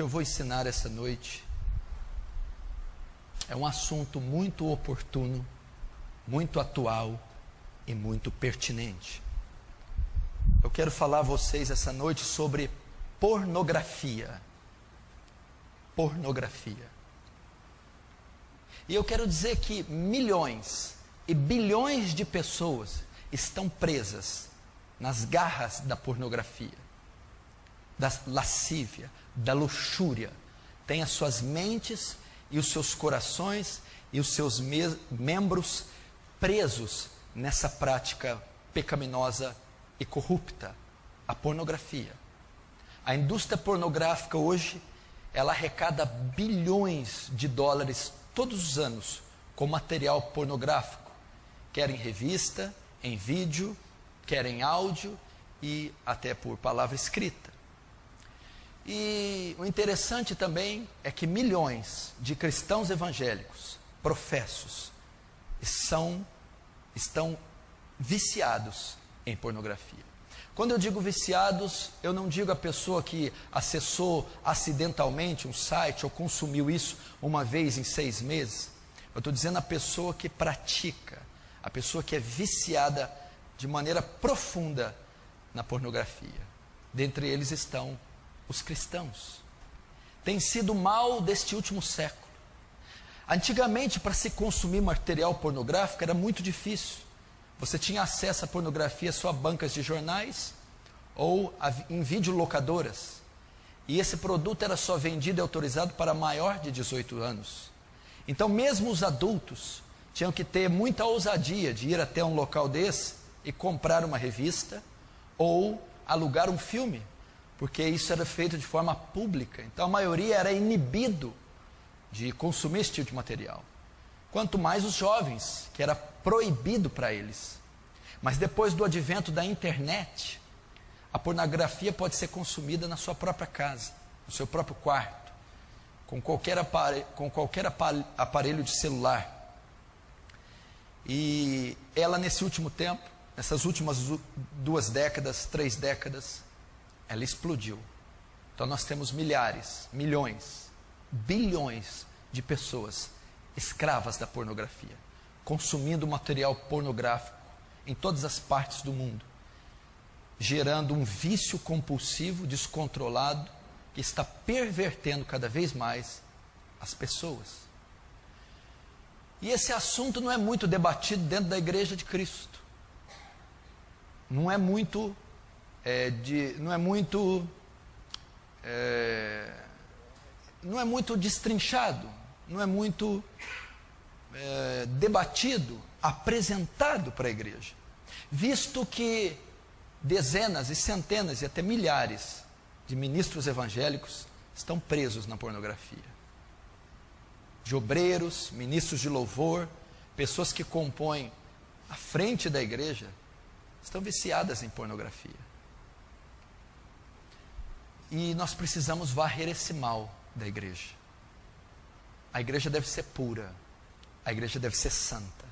que eu vou ensinar essa noite é um assunto muito oportuno, muito atual e muito pertinente. Eu quero falar a vocês essa noite sobre pornografia. Pornografia. E eu quero dizer que milhões e bilhões de pessoas estão presas nas garras da pornografia, da lascívia, da luxúria. Tem as suas mentes e os seus corações e os seus membros presos nessa prática pecaminosa e corrupta, a pornografia. A indústria pornográfica hoje, ela arrecada bilhões de dólares todos os anos com material pornográfico, quer em revista, em vídeo, quer em áudio e até por palavra escrita. E o interessante também é que milhões de cristãos evangélicos, professos, estão viciados em pornografia. Quando eu digo viciados, eu não digo a pessoa que acessou acidentalmente um site ou consumiu isso uma vez em 6 meses. Eu estou dizendo a pessoa que pratica, a pessoa que é viciada de maneira profunda na pornografia. Dentre eles estão os cristãos. Tem sido o mal deste último século. Antigamente, para se consumir material pornográfico era muito difícil. Você tinha acesso à pornografia só a bancas de jornais ou em videolocadoras. E esse produto era só vendido e autorizado para maior de 18 anos. Então mesmo os adultos tinham que ter muita ousadia de ir até um local desse e comprar uma revista ou alugar um filme, porque isso era feito de forma pública. Então a maioria era inibido de consumir esse tipo de material. Quanto mais os jovens, que era proibido para eles. Mas depois do advento da internet, a pornografia pode ser consumida na sua própria casa, no seu próprio quarto, com qualquer aparelho de celular. E ela nesse último tempo, nessas últimas 2 décadas, 3 décadas, ela explodiu. Então nós temos milhares, milhões, bilhões de pessoas escravas da pornografia, consumindo material pornográfico em todas as partes do mundo, gerando um vício compulsivo, descontrolado, que está pervertendo cada vez mais as pessoas. E esse assunto não é muito debatido dentro da Igreja de Cristo. Não é muito destrinchado, não é muito debatido, apresentado para a igreja, visto que dezenas e centenas e até milhares de ministros evangélicos estão presos na pornografia. De obreiros, ministros de louvor, pessoas que compõem a frente da igreja, estão viciadas em pornografia. E nós precisamos varrer esse mal da igreja. A igreja deve ser pura, a igreja deve ser santa,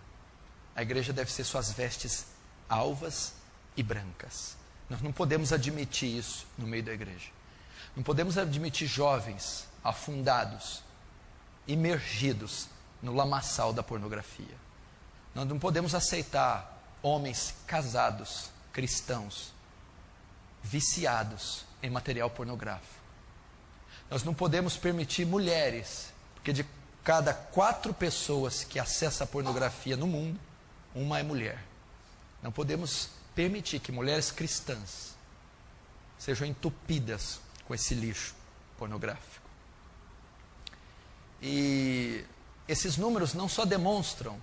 a igreja deve ser suas vestes alvas e brancas. Nós não podemos admitir isso no meio da igreja. Não podemos admitir jovens afundados, imergidos no lamaçal da pornografia. Nós não podemos aceitar homens casados, cristãos, viciados em material pornográfico. Nós não podemos permitir mulheres, porque de cada 4 pessoas que acessam a pornografia no mundo, uma é mulher. Não podemos permitir que mulheres cristãs sejam entupidas com esse lixo pornográfico. E esses números não só demonstram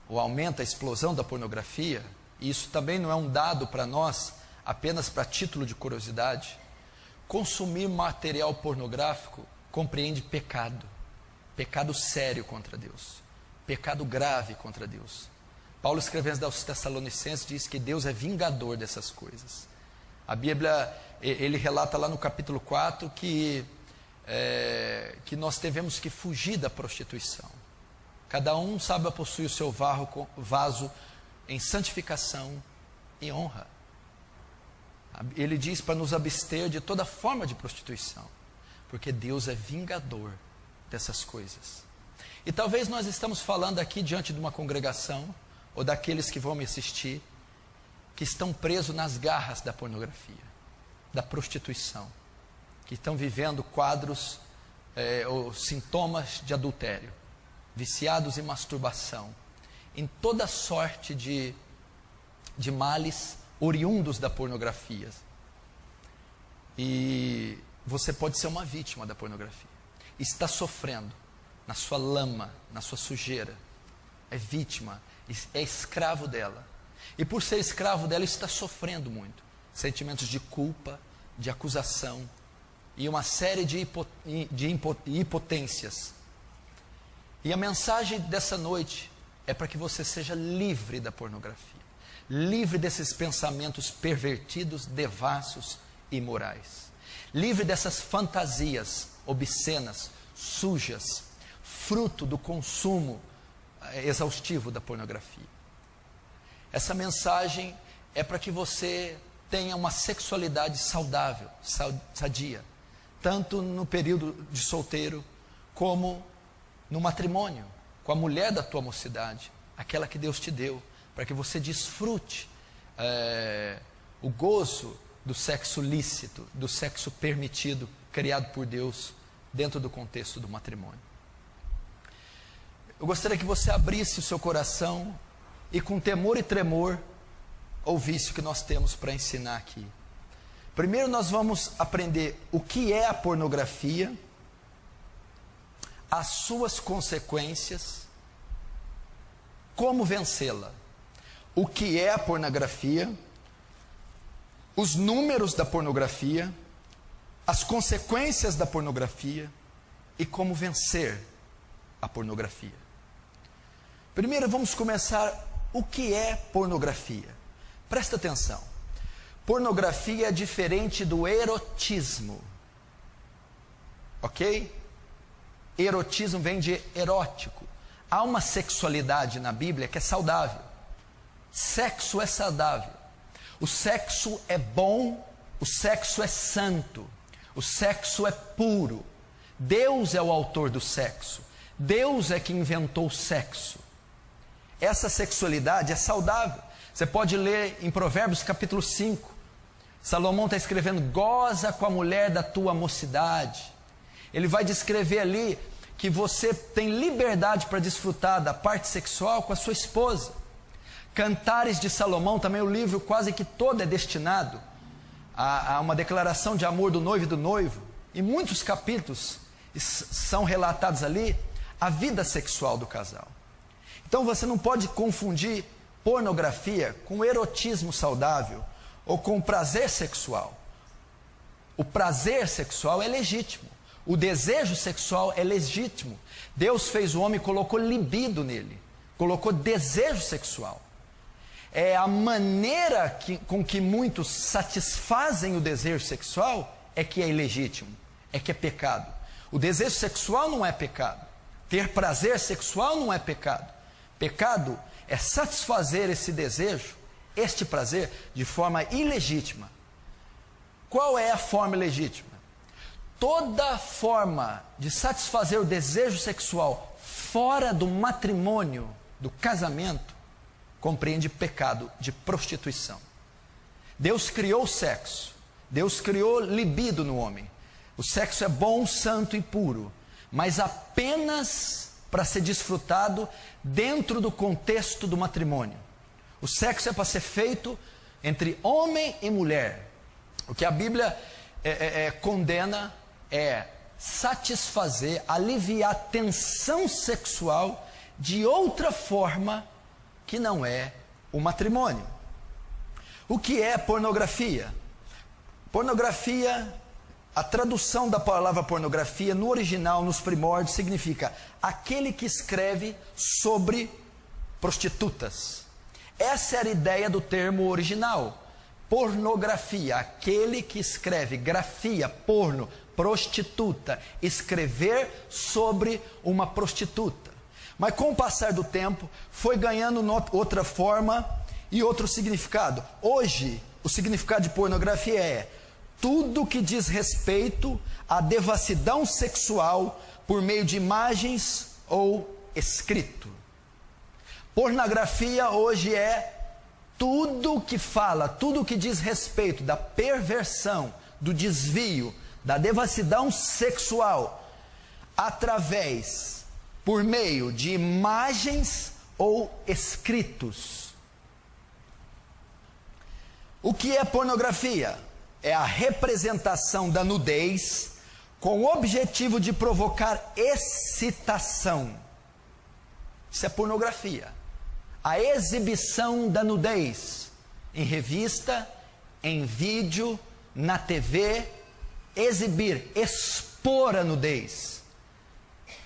o aumento, a explosão da pornografia, e isso também não é um dado para nós, apenas para título de curiosidade. Consumir material pornográfico compreende pecado, pecado sério contra Deus, pecado grave contra Deus. Paulo, escrevendo aos Tessalonicenses, diz que Deus é vingador dessas coisas. A Bíblia, ele relata lá no capítulo 4 que nós devemos que fugir da prostituição. Cada um sabe possuir o seu vaso em santificação e honra. Ele diz para nos abster de toda forma de prostituição, porque Deus é vingador dessas coisas. E talvez nós estamos falando aqui diante de uma congregação, ou daqueles que vão me assistir, que estão presos nas garras da pornografia, da prostituição, que estão vivendo quadros ou sintomas de adultério, viciados em masturbação, em toda sorte de males oriundos da pornografia. E você pode ser uma vítima da pornografia, está sofrendo na sua lama, na sua sujeira, é vítima, é escravo dela, e por ser escravo dela está sofrendo muito, sentimentos de culpa, de acusação, e uma série de impotências. E a mensagem dessa noite é para que você seja livre da pornografia, livre desses pensamentos pervertidos, devassos e imorais, livre dessas fantasias obscenas, sujas, fruto do consumo exaustivo da pornografia. Essa mensagem é para que você tenha uma sexualidade saudável, sadia, tanto no período de solteiro, como no matrimônio, com a mulher da tua mocidade, aquela que Deus te deu, para que você desfrute o gozo do sexo lícito, do sexo permitido, criado por Deus, dentro do contexto do matrimônio. Eu gostaria que você abrisse o seu coração e com temor e tremor ouvisse o que nós temos para ensinar aqui. Primeiro nós vamos aprender o que é a pornografia, as suas consequências, como vencê-la. O que é a pornografia, os números da pornografia, as consequências da pornografia e como vencer a pornografia. Primeiro vamos começar o que é pornografia. Presta atenção. Pornografia é diferente do erotismo. Ok? Erotismo vem de erótico. Há uma sexualidade na Bíblia que é saudável. Sexo é saudável. O sexo é bom, o sexo é santo, o sexo é puro. Deus é o autor do sexo. Deus é que inventou o sexo. Essa sexualidade é saudável. Você pode ler em Provérbios capítulo 5. Salomão está escrevendo: goza com a mulher da tua mocidade. Ele vai descrever ali que você tem liberdade para desfrutar da parte sexual com a sua esposa. Cantares de Salomão, também o livro quase que todo é destinado a uma declaração de amor do noivo e do noivo. E muitos capítulos são relatados ali a vida sexual do casal. Então você não pode confundir pornografia com erotismo saudável ou com prazer sexual. O prazer sexual é legítimo. O desejo sexual é legítimo. Deus fez o homem e colocou libido nele, colocou desejo sexual. É a maneira com que muitos satisfazem o desejo sexual é que é ilegítimo, é que é pecado. O desejo sexual não é pecado. Ter prazer sexual não é pecado. Pecado é satisfazer esse desejo, este prazer, de forma ilegítima. Qual é a forma legítima? Toda forma de satisfazer o desejo sexual fora do matrimônio, do casamento, compreende pecado de prostituição. Deus criou o sexo, Deus criou libido no homem. O sexo é bom, santo e puro, mas apenas para ser desfrutado dentro do contexto do matrimônio. O sexo é para ser feito entre homem e mulher. O que a Bíblia condena é satisfazer, aliviar a tensão sexual de outra forma que não é o matrimônio. O que é pornografia? Pornografia, a tradução da palavra pornografia no original, nos primórdios, significa aquele que escreve sobre prostitutas. Essa era a ideia do termo original. Pornografia, aquele que escreve, grafia, porno, prostituta, escrever sobre uma prostituta. Mas com o passar do tempo, foi ganhando outra forma e outro significado. Hoje, O significado de pornografia é tudo que diz respeito à devassidão sexual por meio de imagens ou escrito. Pornografia hoje é tudo que fala, tudo que diz respeito da perversão, do desvio, da devassidão sexual, por meio de imagens ou escritos. O que é pornografia? É a representação da nudez com o objetivo de provocar excitação. Isso é pornografia. A exibição da nudez em revista, em vídeo, na TV, expor a nudez,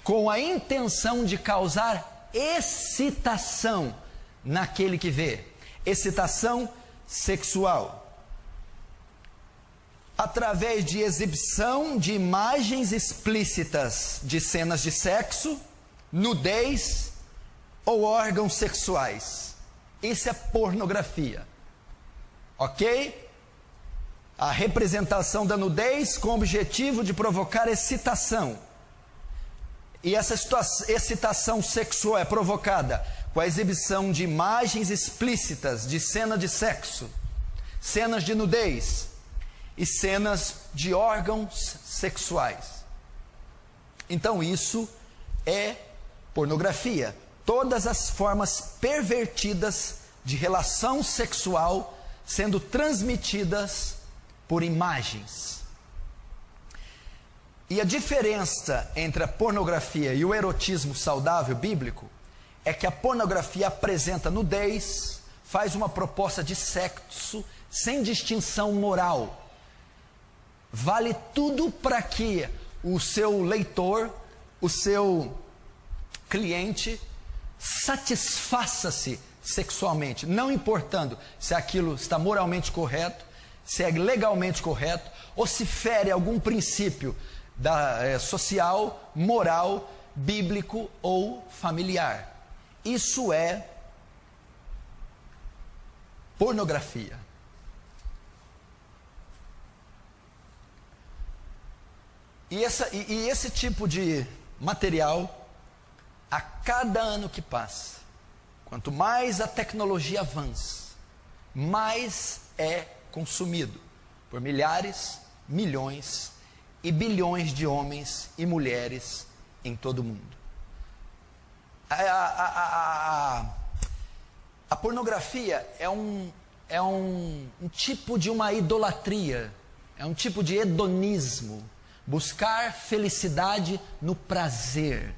com a intenção de causar excitação naquele que vê, excitação sexual. Através de exibição de imagens explícitas de cenas de sexo, nudez ou órgãos sexuais. Isso é pornografia. Ok? A representação da nudez com o objetivo de provocar excitação. E essa excitação sexual é provocada com a exibição de imagens explícitas de cena de sexo, cenas de nudez e cenas de órgãos sexuais. Então isso é pornografia. Todas as formas pervertidas de relação sexual sendo transmitidas por imagens. E a diferença entre a pornografia e o erotismo saudável bíblico é que a pornografia apresenta nudez, faz uma proposta de sexo sem distinção moral. Vale tudo para que o seu leitor, o seu cliente, satisfaça-se sexualmente, não importando se aquilo está moralmente correto, se é legalmente correto, ou se fere algum princípio social, moral, bíblico ou familiar. Isso é pornografia. E esse tipo de material, a cada ano que passa, quanto mais a tecnologia avança, mais é consumido por milhares, milhões e bilhões de homens e mulheres em todo o mundo. A pornografia é um tipo de uma idolatria, é um tipo de hedonismo. Buscar felicidade no prazer.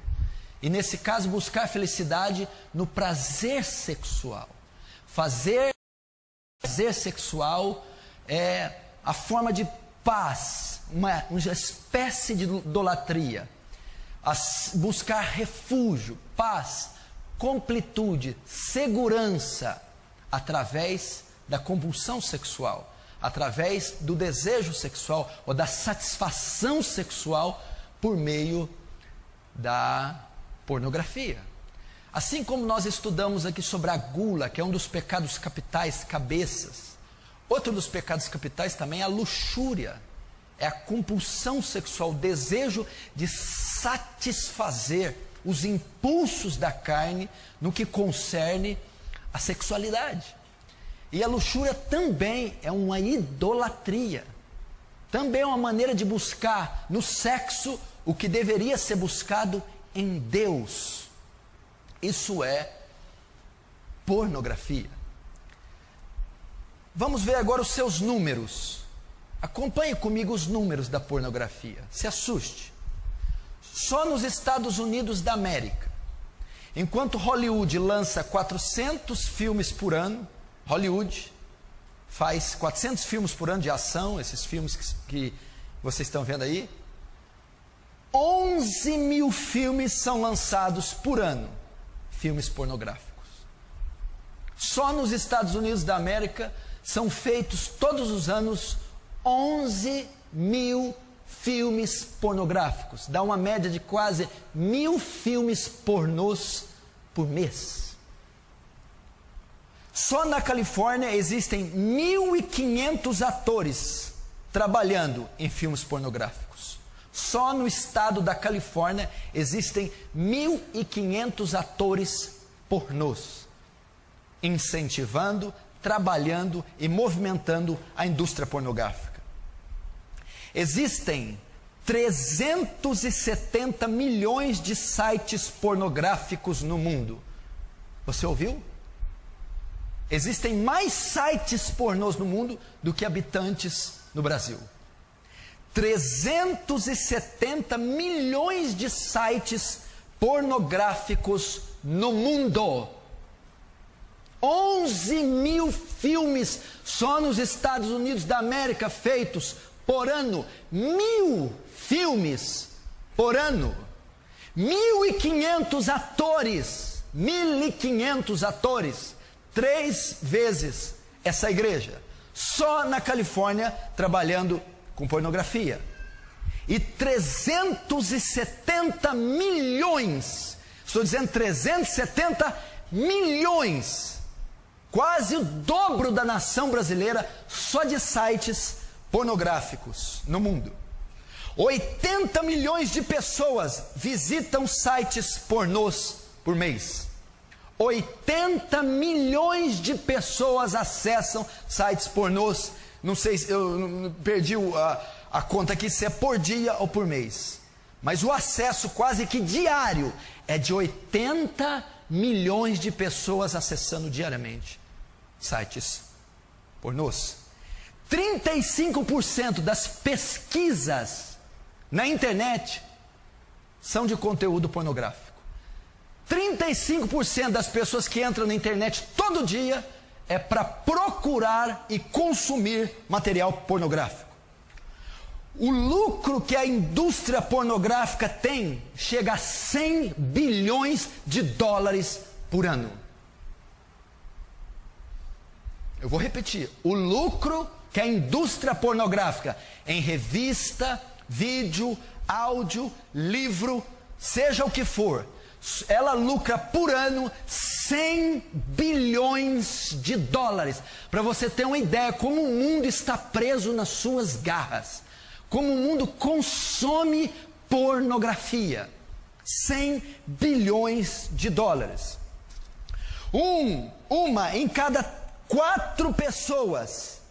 E nesse caso, buscar felicidade no prazer sexual. Prazer sexual é a forma de paz, uma espécie de idolatria. Buscar refúgio, paz, completude, segurança, através da compulsão sexual. Através do desejo sexual ou da satisfação sexual por meio da pornografia. Assim como nós estudamos aqui sobre a gula, que é um dos pecados capitais, cabeças. Outro dos pecados capitais também é a luxúria, é a compulsão sexual, o desejo de satisfazer os impulsos da carne no que concerne a sexualidade. E a luxúria também é uma idolatria. Também é uma maneira de buscar no sexo o que deveria ser buscado em Deus. Isso é pornografia. Vamos ver agora os seus números. Acompanhe comigo os números da pornografia. Se assuste. Só nos Estados Unidos da América, enquanto Hollywood lança 400 filmes por ano, Hollywood faz 400 filmes por ano de ação, esses filmes que vocês estão vendo aí. 11 mil filmes são lançados por ano, filmes pornográficos. Só nos Estados Unidos da América são feitos todos os anos 11 mil filmes pornográficos. Dá uma média de quase 1.000 filmes pornôs por mês. Só na Califórnia existem 1.500 atores trabalhando em filmes pornográficos. Só no estado da Califórnia existem 1.500 atores pornôs, incentivando, trabalhando e movimentando a indústria pornográfica. Existem 370 milhões de sites pornográficos no mundo. Você ouviu? Existem mais sites pornôs no mundo do que habitantes no Brasil. 370 milhões de sites pornográficos no mundo. 11 mil filmes só nos Estados Unidos da América feitos por ano. 1.000 filmes por ano. 1.500 atores. 1.500 atores. 3 vezes essa igreja. Só na Califórnia trabalhando com pornografia. E 370 milhões. Estou dizendo 370 milhões. Quase o dobro da nação brasileira só de sites pornográficos no mundo. 80 milhões de pessoas visitam sites pornôs por mês. 80 milhões de pessoas acessam sites pornôs. Não sei, eu perdi a conta aqui se é por dia ou por mês. Mas o acesso quase que diário é de 80 milhões de pessoas acessando diariamente sites pornôs. 35% das pesquisas na internet são de conteúdo pornográfico. 35% das pessoas que entram na internet todo dia é para procurar e consumir material pornográfico. O lucro que a indústria pornográfica tem chega a 100 bilhões de dólares por ano. Eu vou repetir. O lucro que a indústria pornográfica em revista, vídeo, áudio, livro, seja o que for, ela lucra por ano 100 bilhões de dólares. Para você ter uma ideia como o mundo está preso nas suas garras. Como o mundo consome pornografia. 100 bilhões de dólares. Uma em cada 4 pessoas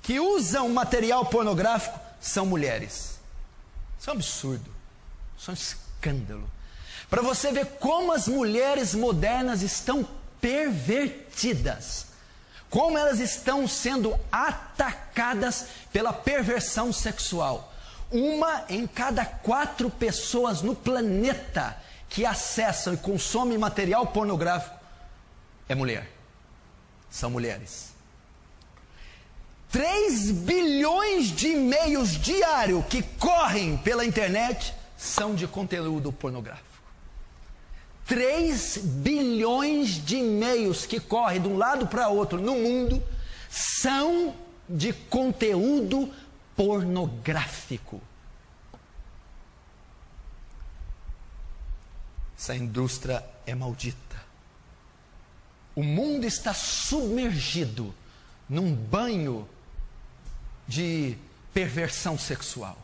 que usam material pornográfico são mulheres. Isso é um absurdo. Isso é um escândalo. Para você ver como as mulheres modernas estão pervertidas. Como elas estão sendo atacadas pela perversão sexual. Uma em cada 4 pessoas no planeta que acessam e consomem material pornográfico é mulher. São mulheres. 3 bilhões de e-mails diários que correm pela internet são de conteúdo pornográfico. 3 bilhões de e-mails que correm de um lado para outro no mundo são de conteúdo pornográfico. Essa indústria é maldita. O mundo está submergido num banho de perversão sexual.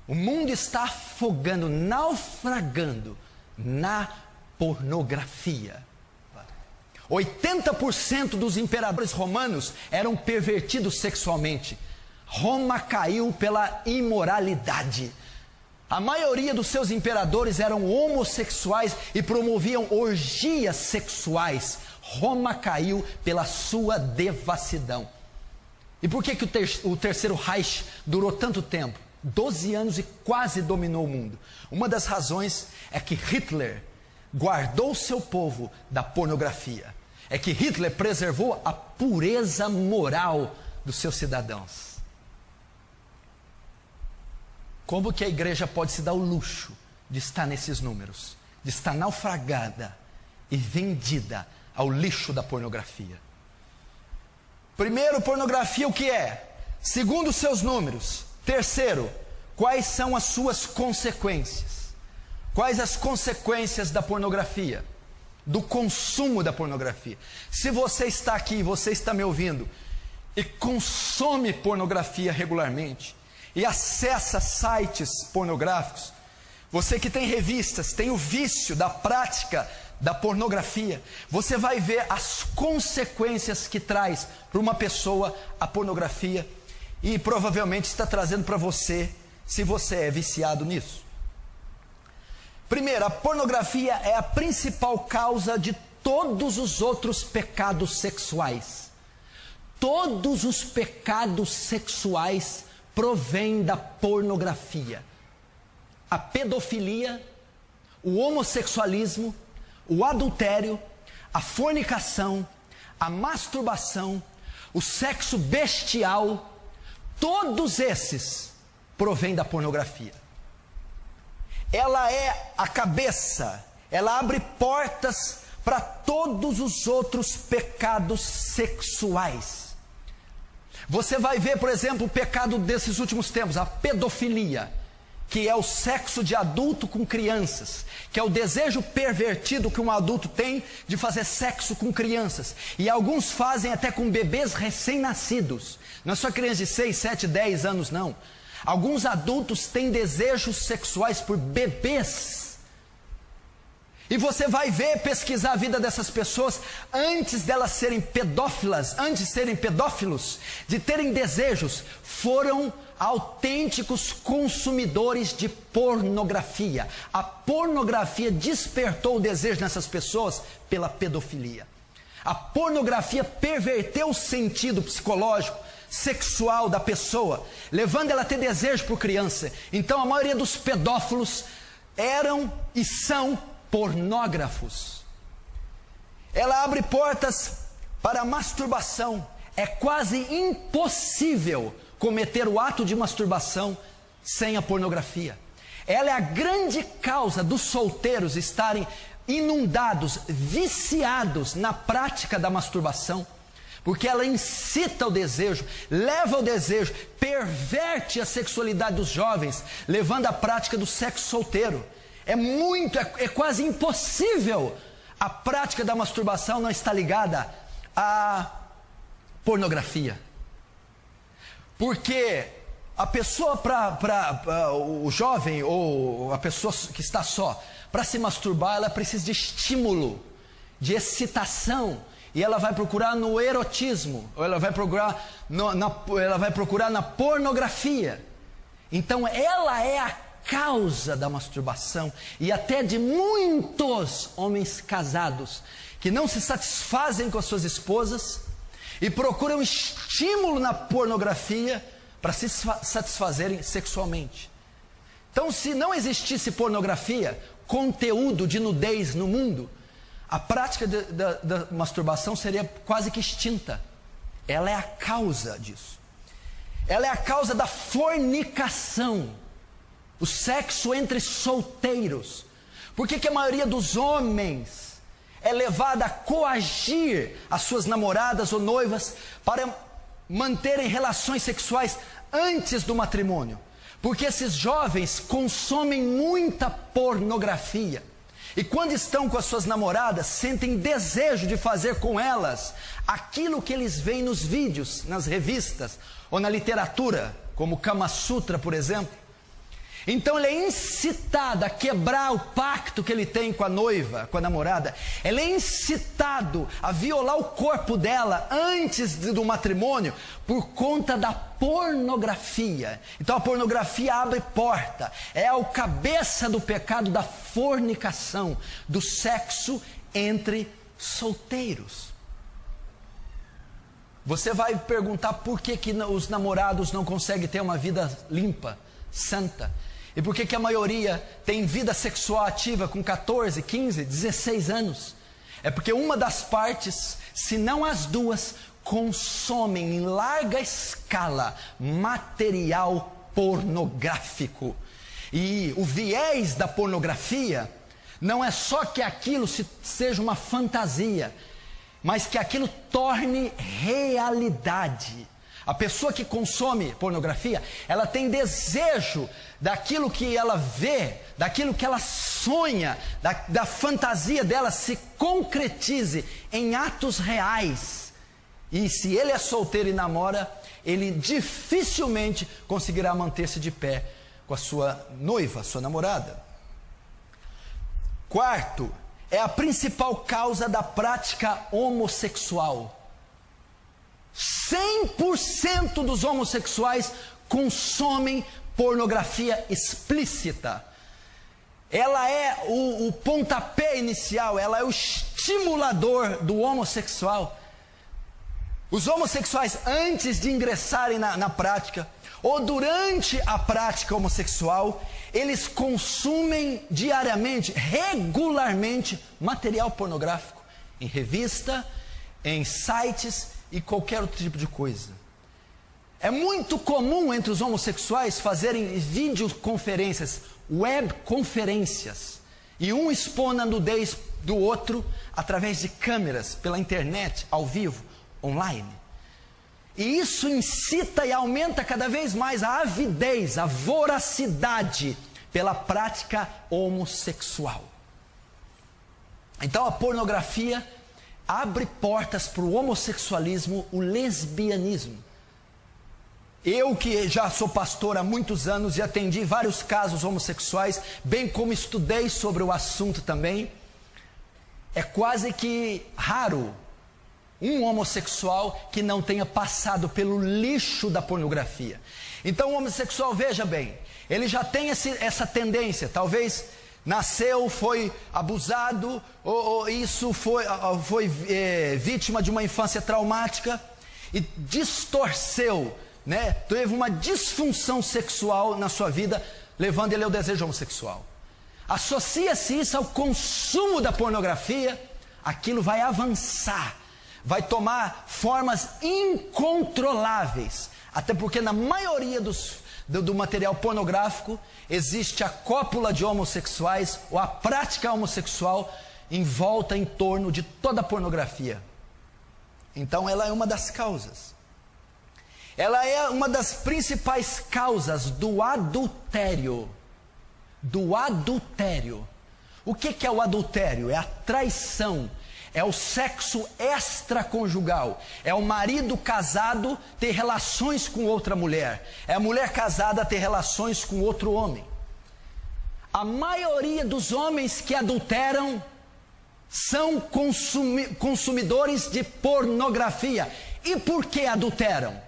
O mundo está afogando, naufragando na pornografia. 80% dos imperadores romanos eram pervertidos sexualmente. Roma caiu pela imoralidade. A maioria dos seus imperadores eram homossexuais e promoviam orgias sexuais. Roma caiu pela sua devassidão. E por que o terceiro Reich durou tanto tempo? 12 anos e quase dominou o mundo. Uma das razões é que Hitler guardou seu povo da pornografia. É que Hitler preservou a pureza moral dos seus cidadãos. Como que a igreja pode se dar o luxo de estar nesses números? De estar naufragada e vendida ao lixo da pornografia. Primeiro, pornografia o que é? Segundo, seus números. Terceiro, quais são as suas consequências? Quais as consequências da pornografia? do consumo da pornografia. Se você está aqui, você está me ouvindo, e consome pornografia regularmente, e acessa sites pornográficos, você que tem revistas, tem o vício da prática da pornografia, você vai ver as consequências que traz para uma pessoa a pornografia, e provavelmente está trazendo para você, se você é viciado nisso. Primeiro, a pornografia é a principal causa de todos os outros pecados sexuais. Todos os pecados sexuais provêm da pornografia. A pedofilia, o homossexualismo, o adultério, a fornicação, a masturbação, o sexo bestial, todos esses provêm da pornografia. Ela é a cabeça, ela abre portas para todos os outros pecados sexuais. Você vai ver, por exemplo, o pecado desses últimos tempos, a pedofilia, que é o sexo de adulto com crianças, que é o desejo pervertido que um adulto tem de fazer sexo com crianças, e alguns fazem até com bebês recém-nascidos, não é só criança de 6, 7, 10 anos não. Alguns adultos têm desejos sexuais por bebês. E você vai ver, pesquisar a vida dessas pessoas, antes delas serem pedófilas, antes de serem pedófilos, de terem desejos, foram autênticos consumidores de pornografia. A pornografia despertou o desejo nessas pessoas pela pedofilia. A pornografia perverteu o sentido psicológico, sexual da pessoa, levando ela a ter desejo por criança. Então a maioria dos pedófilos eram e são pornógrafos. Ela abre portas para a masturbação. É quase impossível cometer o ato de masturbação sem a pornografia. Ela é a grande causa dos solteiros estarem inundados, viciados na prática da masturbação, porque ela incita o desejo, leva ao desejo, perverte a sexualidade dos jovens, levando à prática do sexo solteiro. É quase impossível a prática da masturbação não estar ligada à pornografia. Porque a pessoa, o jovem ou a pessoa que está só, para se masturbar, ela precisa de estímulo, de excitação. E ela vai procurar no erotismo, ou ela vai procurar na pornografia. Então ela é a causa da masturbação e até de muitos homens casados que não se satisfazem com as suas esposas e procuram estímulo na pornografia para se satisfazerem sexualmente. Então, se não existisse pornografia, conteúdo de nudez no mundo, a prática da masturbação seria quase que extinta. Ela é a causa disso. Ela é a causa da fornicação, o sexo entre solteiros. Por que a maioria dos homens é levada a coagir as suas namoradas ou noivas para manterem relações sexuais antes do matrimônio? Porque esses jovens consomem muita pornografia. E quando estão com as suas namoradas, sentem desejo de fazer com elas aquilo que eles veem nos vídeos, nas revistas ou na literatura, como Kama Sutra, por exemplo. Então ele é incitado a quebrar o pacto que ele tem com a noiva, com a namorada. Ele é incitado a violar o corpo dela antes do matrimônio por conta da pornografia. Então a pornografia abre porta, é o cabeça do pecado da fornicação, do sexo entre solteiros. Você vai perguntar por que os namorados não conseguem ter uma vida limpa, santa. E por que a maioria tem vida sexual ativa com 14, 15, 16 anos? É porque uma das partes, se não as duas, consomem em larga escala material pornográfico. E o viés da pornografia não é só que aquilo seja uma fantasia, mas que aquilo torne realidade. A pessoa que consome pornografia, ela tem desejo daquilo que ela vê, daquilo que ela sonha, da fantasia dela se concretize em atos reais. E se ele é solteiro e namora, ele dificilmente conseguirá manter-se de pé com a sua noiva, sua namorada. Quarto, é a principal causa da prática homossexual. 100% dos homossexuais consomem pornografia explícita. Ela é o pontapé inicial, ela é o estimulador do homossexual. Os homossexuais, antes de ingressarem na prática, ou durante a prática homossexual, eles consumem diariamente, regularmente, material pornográfico, em revista, em sites e qualquer outro tipo de coisa. É muito comum entre os homossexuais fazerem videoconferências, webconferências, e um expõe a nudez do outro através de câmeras, pela internet, ao vivo, online. E isso incita e aumenta cada vez mais a avidez, a voracidade pela prática homossexual. Então a pornografia abre portas para o homossexualismo, o lesbianismo. Eu que já sou pastor há muitos anos e atendi vários casos homossexuais, bem como estudei sobre o assunto também, é quase que raro um homossexual que não tenha passado pelo lixo da pornografia. Então o homossexual, veja bem, ele já tem essa tendência, talvez nasceu, foi abusado, ou isso foi vítima de uma infância traumática e distorceu, né? Teve uma disfunção sexual na sua vida, levando ele ao desejo homossexual. Associa-se isso ao consumo da pornografia, aquilo vai avançar, vai tomar formas incontroláveis, até porque na maioria do material pornográfico existe a cópula de homossexuais ou a prática homossexual em volta, em torno de toda a pornografia. Então ela é uma das causas. Ela é uma das principais causas do adultério. Do adultério. O que é o adultério? É a traição. É o sexo extraconjugal. É o marido casado ter relações com outra mulher. É a mulher casada ter relações com outro homem. A maioria dos homens que adulteram são consumidores de pornografia. E por que adulteram?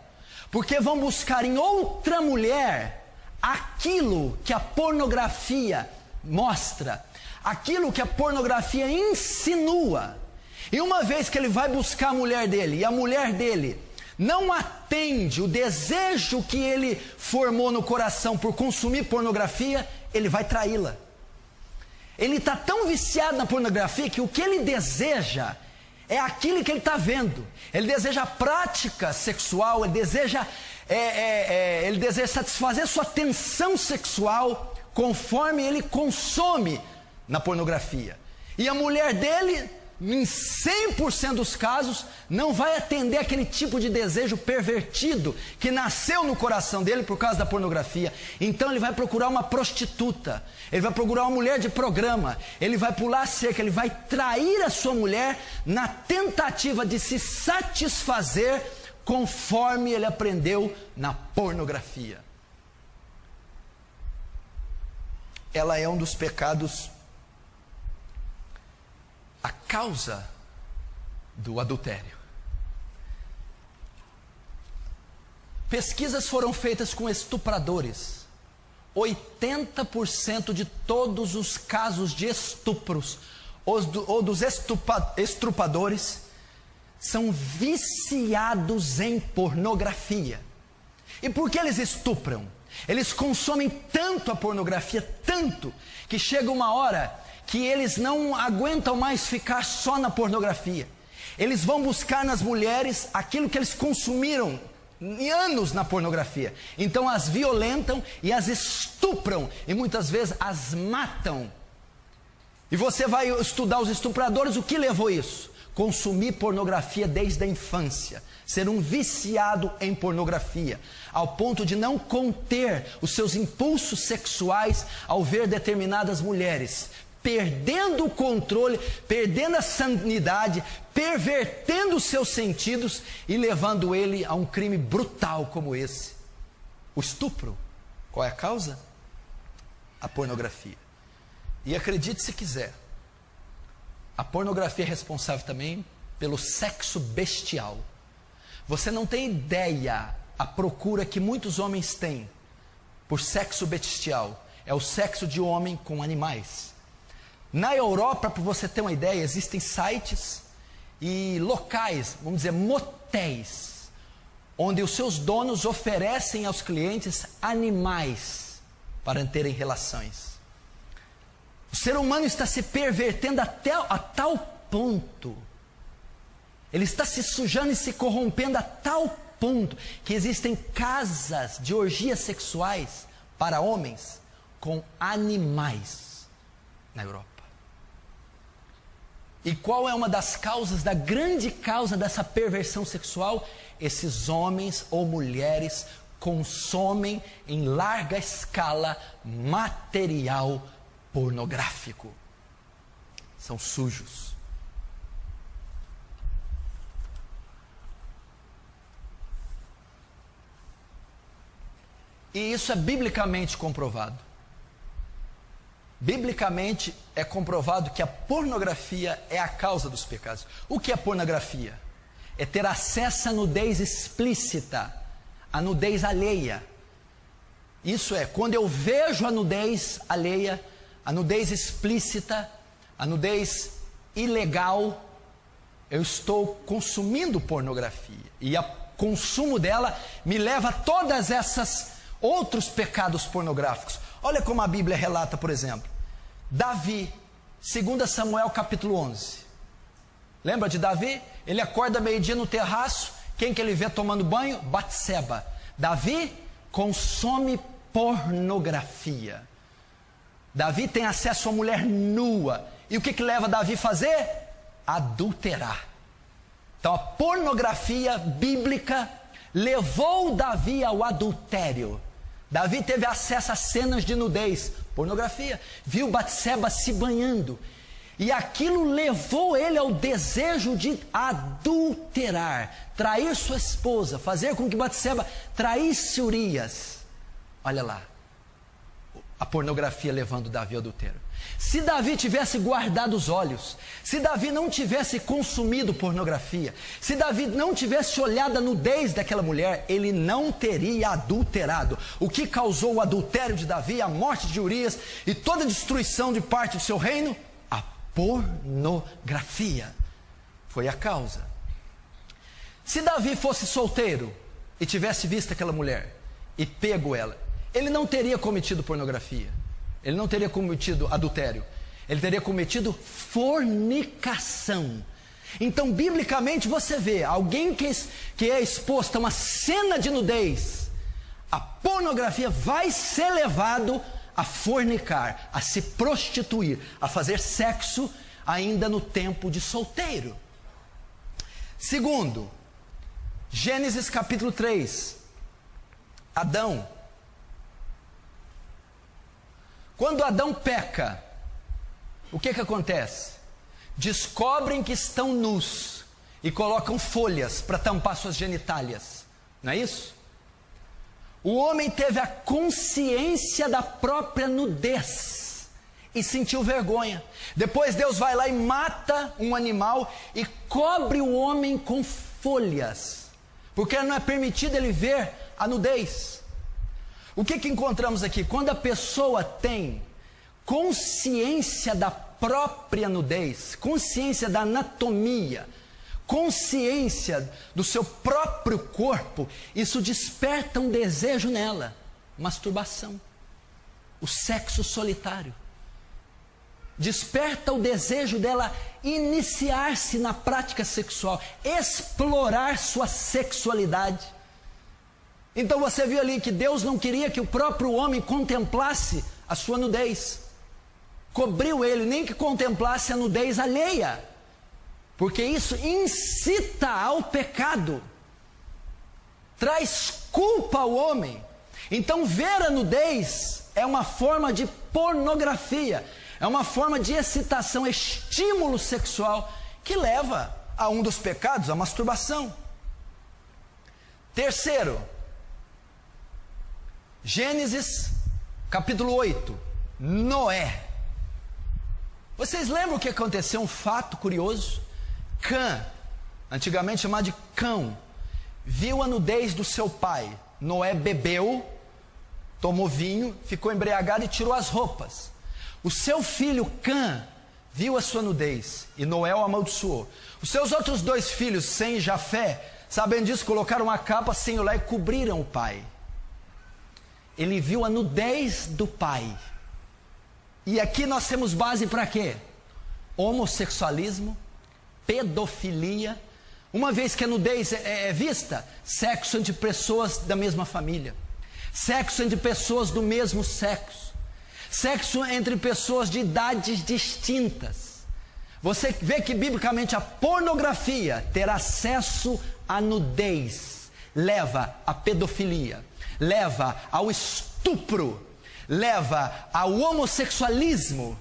Porque vão buscar em outra mulher aquilo que a pornografia mostra, aquilo que a pornografia insinua. E uma vez que ele vai buscar a mulher dele, e a mulher dele não atende o desejo que ele formou no coração por consumir pornografia, ele vai traí-la. Ele está tão viciado na pornografia que o que ele deseja é aquilo que ele está vendo. Ele deseja prática sexual, ele deseja satisfazer sua tensão sexual conforme ele consome na pornografia. E a mulher dele, em 100% dos casos, não vai atender aquele tipo de desejo pervertido que nasceu no coração dele por causa da pornografia. Então ele vai procurar uma prostituta, ele vai procurar uma mulher de programa, ele vai pular a cerca, ele vai trair a sua mulher na tentativa de se satisfazer conforme ele aprendeu na pornografia. Ela é um dos pecados, a causa do adultério. Pesquisas foram feitas com estupradores. 80% de todos os casos de estupros ou dos estrupadores são viciados em pornografia. E por que eles estupram? Eles consomem tanto a pornografia, tanto, que chega uma hora que eles não aguentam mais ficar só na pornografia. Eles vão buscar nas mulheres aquilo que eles consumiram anos na pornografia. Então as violentam e as estupram e muitas vezes as matam. E você vai estudar os estupradores, o que levou isso? consumir pornografia desde a infância, ser um viciado em pornografia, ao ponto de não conter os seus impulsos sexuais ao ver determinadas mulheres, perdendo o controle, perdendo a sanidade, pervertendo os seus sentidos e levando ele a um crime brutal como esse, o estupro. Qual é a causa? A pornografia. E acredite se quiser, a pornografia é responsável também pelo sexo bestial. Você não tem ideia a procura que muitos homens têm por sexo bestial. É o sexo de homem com animais. Na Europa, para você ter uma ideia, existem sites e locais, vamos dizer, motéis, onde os seus donos oferecem aos clientes animais para terem relações. O ser humano está se pervertendo a tal ponto, ele está se sujando e se corrompendo a tal ponto, que existem casas de orgias sexuais para homens com animais na Europa. E qual é uma das causas, da grande causa dessa perversão sexual? Esses homens ou mulheres consomem em larga escala material pornográfico. São sujos. E isso é biblicamente comprovado. Biblicamente é comprovado que a pornografia é a causa dos pecados. O que é pornografia? É ter acesso à nudez explícita, à nudez alheia. Isso é, quando eu vejo a nudez alheia, a nudez explícita, a nudez ilegal, eu estou consumindo pornografia. E o consumo dela me leva a todas essas outros pecados pornográficos. Olha como a Bíblia relata, por exemplo, Davi, 2 Samuel capítulo 11. Lembra de Davi? Ele acorda meio-dia no terraço, quem que ele vê tomando banho? Batseba. Davi consome pornografia. Davi tem acesso a mulher nua. E o que leva Davi a fazer? Adulterar. Então a pornografia bíblica levou Davi ao adultério. Davi teve acesso a cenas de nudez, pornografia, viu Batseba se banhando, e aquilo levou ele ao desejo de adulterar, trair sua esposa, fazer com que Batseba traísse Urias. Olha lá, a pornografia levando Davi ao adultério. Se Davi tivesse guardado os olhos, se Davi não tivesse consumido pornografia, se Davi não tivesse olhado a nudez daquela mulher, ele não teria adulterado. O que causou o adultério de Davi, a morte de Urias e toda a destruição de parte do seu reino? A pornografia foi a causa. Se Davi fosse solteiro e tivesse visto aquela mulher e pego ela, ele não teria cometido pornografia. Ele não teria cometido adultério. Ele teria cometido fornicação. Então, biblicamente, você vê alguém que é exposto a uma cena de nudez, a pornografia vai ser levado a fornicar, a se prostituir, a fazer sexo ainda no tempo de solteiro. Segundo, Gênesis capítulo 3. Adão. Quando Adão peca, o que acontece? Descobrem que estão nus e colocam folhas para tampar suas genitálias, não é isso? O homem teve a consciência da própria nudez e sentiu vergonha. Depois Deus vai lá e mata um animal e cobre o homem com folhas, porque não é permitido ele ver a nudez. O que encontramos aqui? Quando a pessoa tem consciência da própria nudez, consciência da anatomia, consciência do seu próprio corpo, isso desperta um desejo nela, masturbação, o sexo solitário. Desperta o desejo dela iniciar-se na prática sexual, explorar sua sexualidade. Então você viu ali que Deus não queria que o próprio homem contemplasse a sua nudez. Cobriu ele, nem que contemplasse a nudez alheia. porque isso incita ao pecado, traz culpa ao homem. Então ver a nudez é uma forma de pornografia, é uma forma de excitação, estímulo sexual, que leva a um dos pecados, a masturbação. Terceiro, Gênesis capítulo 8, Noé. Vocês lembram o que aconteceu? Um fato curioso. Cã, antigamente chamado de Cão, viu a nudez do seu pai. Noé bebeu, tomou vinho, ficou embriagado e tirou as roupas. O seu filho Cã viu a sua nudez e Noé o amaldiçoou. Os seus outros dois filhos, Sem e Jafé, sabendo disso, colocaram uma capa sem olhar e cobriram o pai. Ele viu a nudez do pai. E aqui nós temos base para quê? Homossexualismo, pedofilia. Uma vez que a nudez é vista, sexo entre pessoas da mesma família, sexo entre pessoas do mesmo sexo, sexo entre pessoas de idades distintas. Você vê que biblicamente a pornografia, ter acesso à nudez, leva à pedofilia, leva ao estupro, leva ao homossexualismo.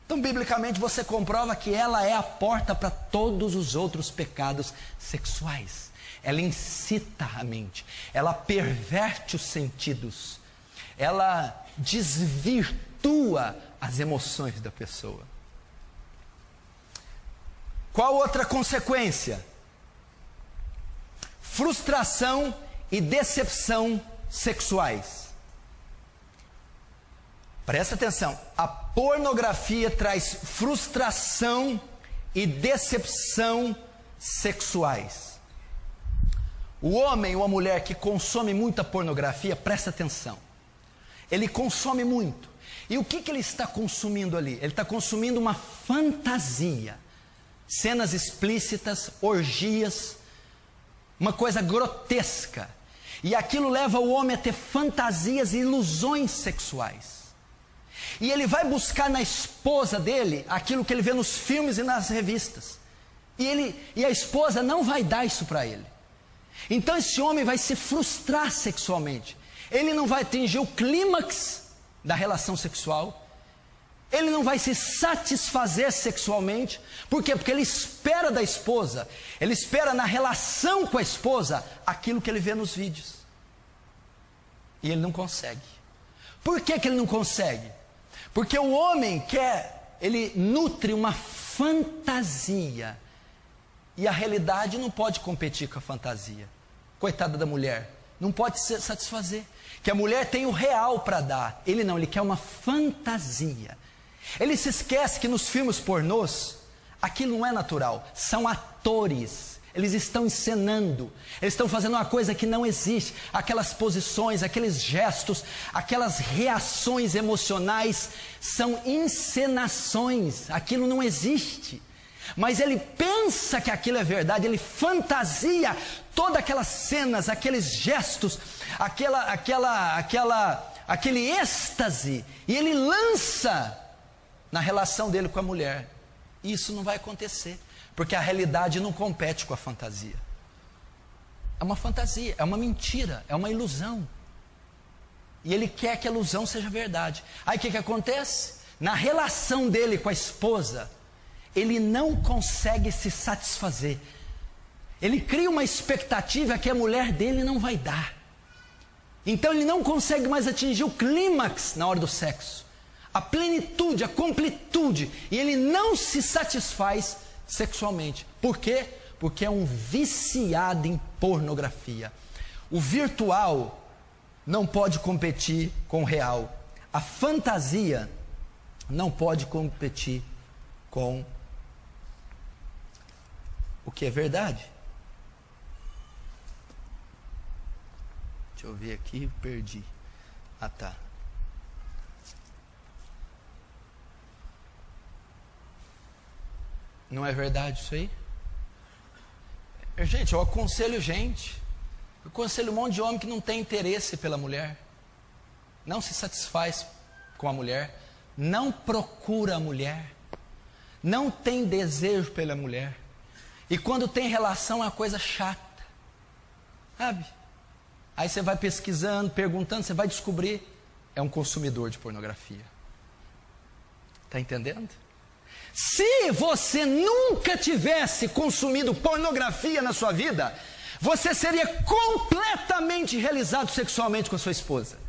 Então, biblicamente, você comprova que ela é a porta para todos os outros pecados sexuais. Ela incita a mente, ela perverte os sentidos, ela desvirtua as emoções da pessoa. Qual outra consequência? Frustração e decepção sexuais. Presta atenção, a pornografia traz frustração e decepção sexuais. O homem ou a mulher que consome muita pornografia, presta atenção, ele consome muito. E o que ele está consumindo ali? Ele está consumindo uma fantasia, cenas explícitas, orgias, uma coisa grotesca. E aquilo leva o homem a ter fantasias e ilusões sexuais. E ele vai buscar na esposa dele aquilo que ele vê nos filmes e nas revistas. E a esposa não vai dar isso para ele. Então esse homem vai se frustrar sexualmente. Ele não vai atingir o clímax da relação sexual. Ele não vai se satisfazer sexualmente. Por quê? Porque ele espera da esposa, ele espera na relação com a esposa aquilo que ele vê nos vídeos. E ele não consegue. Por que ele não consegue? Porque o homem ele nutre uma fantasia. E a realidade não pode competir com a fantasia. Coitada da mulher, não pode se satisfazer. Que a mulher tem o real para dar. Ele não, ele quer uma fantasia. Ele se esquece que nos filmes pornôs, aquilo não é natural. São atores. Eles estão encenando, eles estão fazendo uma coisa que não existe. Aquelas posições, aqueles gestos, aquelas reações emocionais são encenações, aquilo não existe. Mas ele pensa que aquilo é verdade, ele fantasia todas aquelas cenas, aqueles gestos, aquele êxtase, e ele lança na relação dele com a mulher. Isso não vai acontecer. Porque a realidade não compete com a fantasia. É uma fantasia, é uma mentira, é uma ilusão. E ele quer que a ilusão seja verdade. Aí o que acontece? Na relação dele com a esposa, ele não consegue se satisfazer. Ele cria uma expectativa que a mulher dele não vai dar. Então ele não consegue mais atingir o clímax na hora do sexo. A plenitude, a completude. E ele não se satisfaz sexualmente. Por quê? Porque é um viciado em pornografia. O virtual não pode competir com o real. A fantasia não pode competir com o que é verdade. Deixa eu ver aqui, perdi. Ah, tá. Não é verdade isso aí? Gente, eu aconselho um monte de homem que não tem interesse pela mulher, não se satisfaz com a mulher, não procura a mulher, não tem desejo pela mulher. E quando tem relação é uma coisa chata, sabe? Aí você vai pesquisando, perguntando, você vai descobrir, é um consumidor de pornografia. Está entendendo? Se você nunca tivesse consumido pornografia na sua vida, você seria completamente realizado sexualmente com a sua esposa.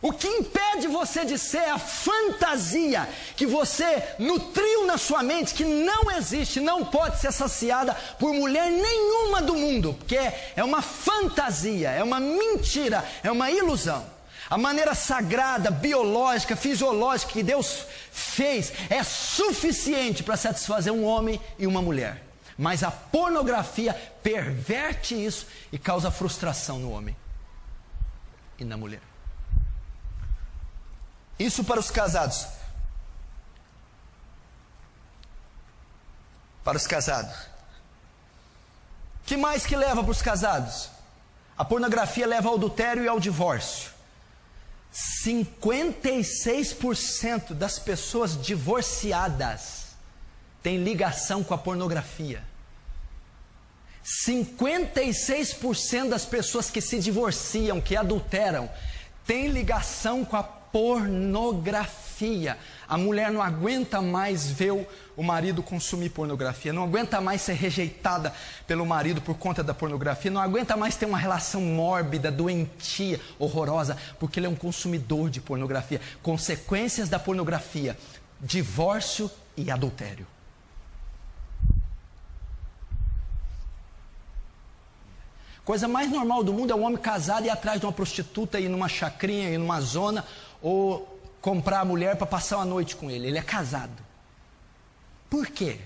O que impede você de ser a fantasia que você nutriu na sua mente, que não existe, não pode ser saciada por mulher nenhuma do mundo, porque é uma fantasia, é uma mentira, é uma ilusão. A maneira sagrada, biológica, fisiológica que Deus fez é suficiente para satisfazer um homem e uma mulher. Mas a pornografia perverte isso e causa frustração no homem e na mulher. Isso para os casados. Para os casados. Que mais que leva para os casados? A pornografia leva ao adultério e ao divórcio. 56% das pessoas divorciadas têm ligação com a pornografia. 56% das pessoas que se divorciam, que adulteram, têm ligação com a pornografia. A mulher não aguenta mais ver o marido consumir pornografia, não aguenta mais ser rejeitada pelo marido por conta da pornografia, não aguenta mais ter uma relação mórbida, doentia, horrorosa, porque ele é um consumidor de pornografia. Consequências da pornografia: divórcio e adultério. Coisa mais normal do mundo é o homem casado ir atrás de uma prostituta, ir numa chacrinha, ir numa zona, ou comprar a mulher para passar uma noite com ele. Ele é casado. Por quê?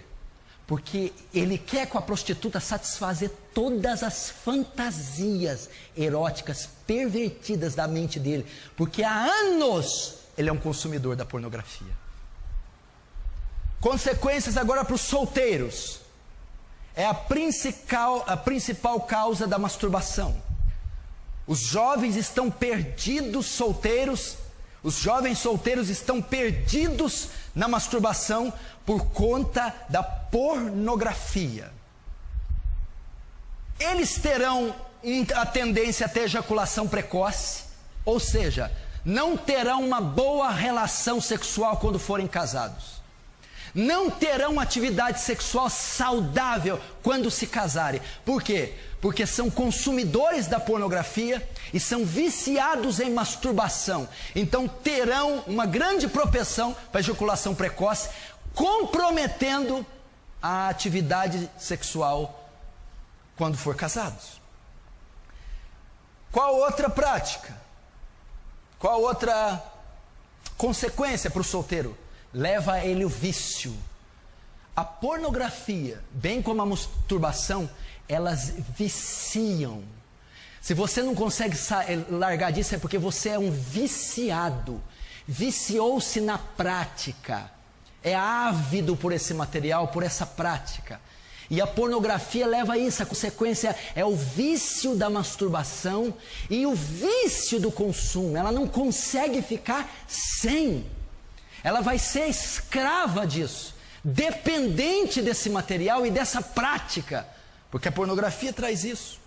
Porque ele quer com a prostituta satisfazer todas as fantasias eróticas pervertidas da mente dele, porque há anos ele é um consumidor da pornografia. Consequências agora para os solteiros. É a principal causa da masturbação. Os jovens estão perdidos solteiros. Os jovens solteiros estão perdidos na masturbação por conta da pornografia. Eles terão a tendência a ter ejaculação precoce, ou seja, não terão uma boa relação sexual quando forem casados. Não terão atividade sexual saudável quando se casarem. Por quê? Porque são consumidores da pornografia e são viciados em masturbação. Então terão uma grande propensão para ejaculação precoce, comprometendo a atividade sexual quando for casados. Qual outra prática? Qual outra consequência para o solteiro? Leva a ele o vício. A pornografia, bem como a masturbação, elas viciam. Se você não consegue largar disso, é porque você é um viciado. Viciou-se na prática. É ávido por esse material, por essa prática. E a pornografia leva a isso. A consequência é o vício da masturbação e o vício do consumo. Ela não consegue ficar sem. Ela vai ser escrava disso, dependente desse material e dessa prática, porque a pornografia traz isso.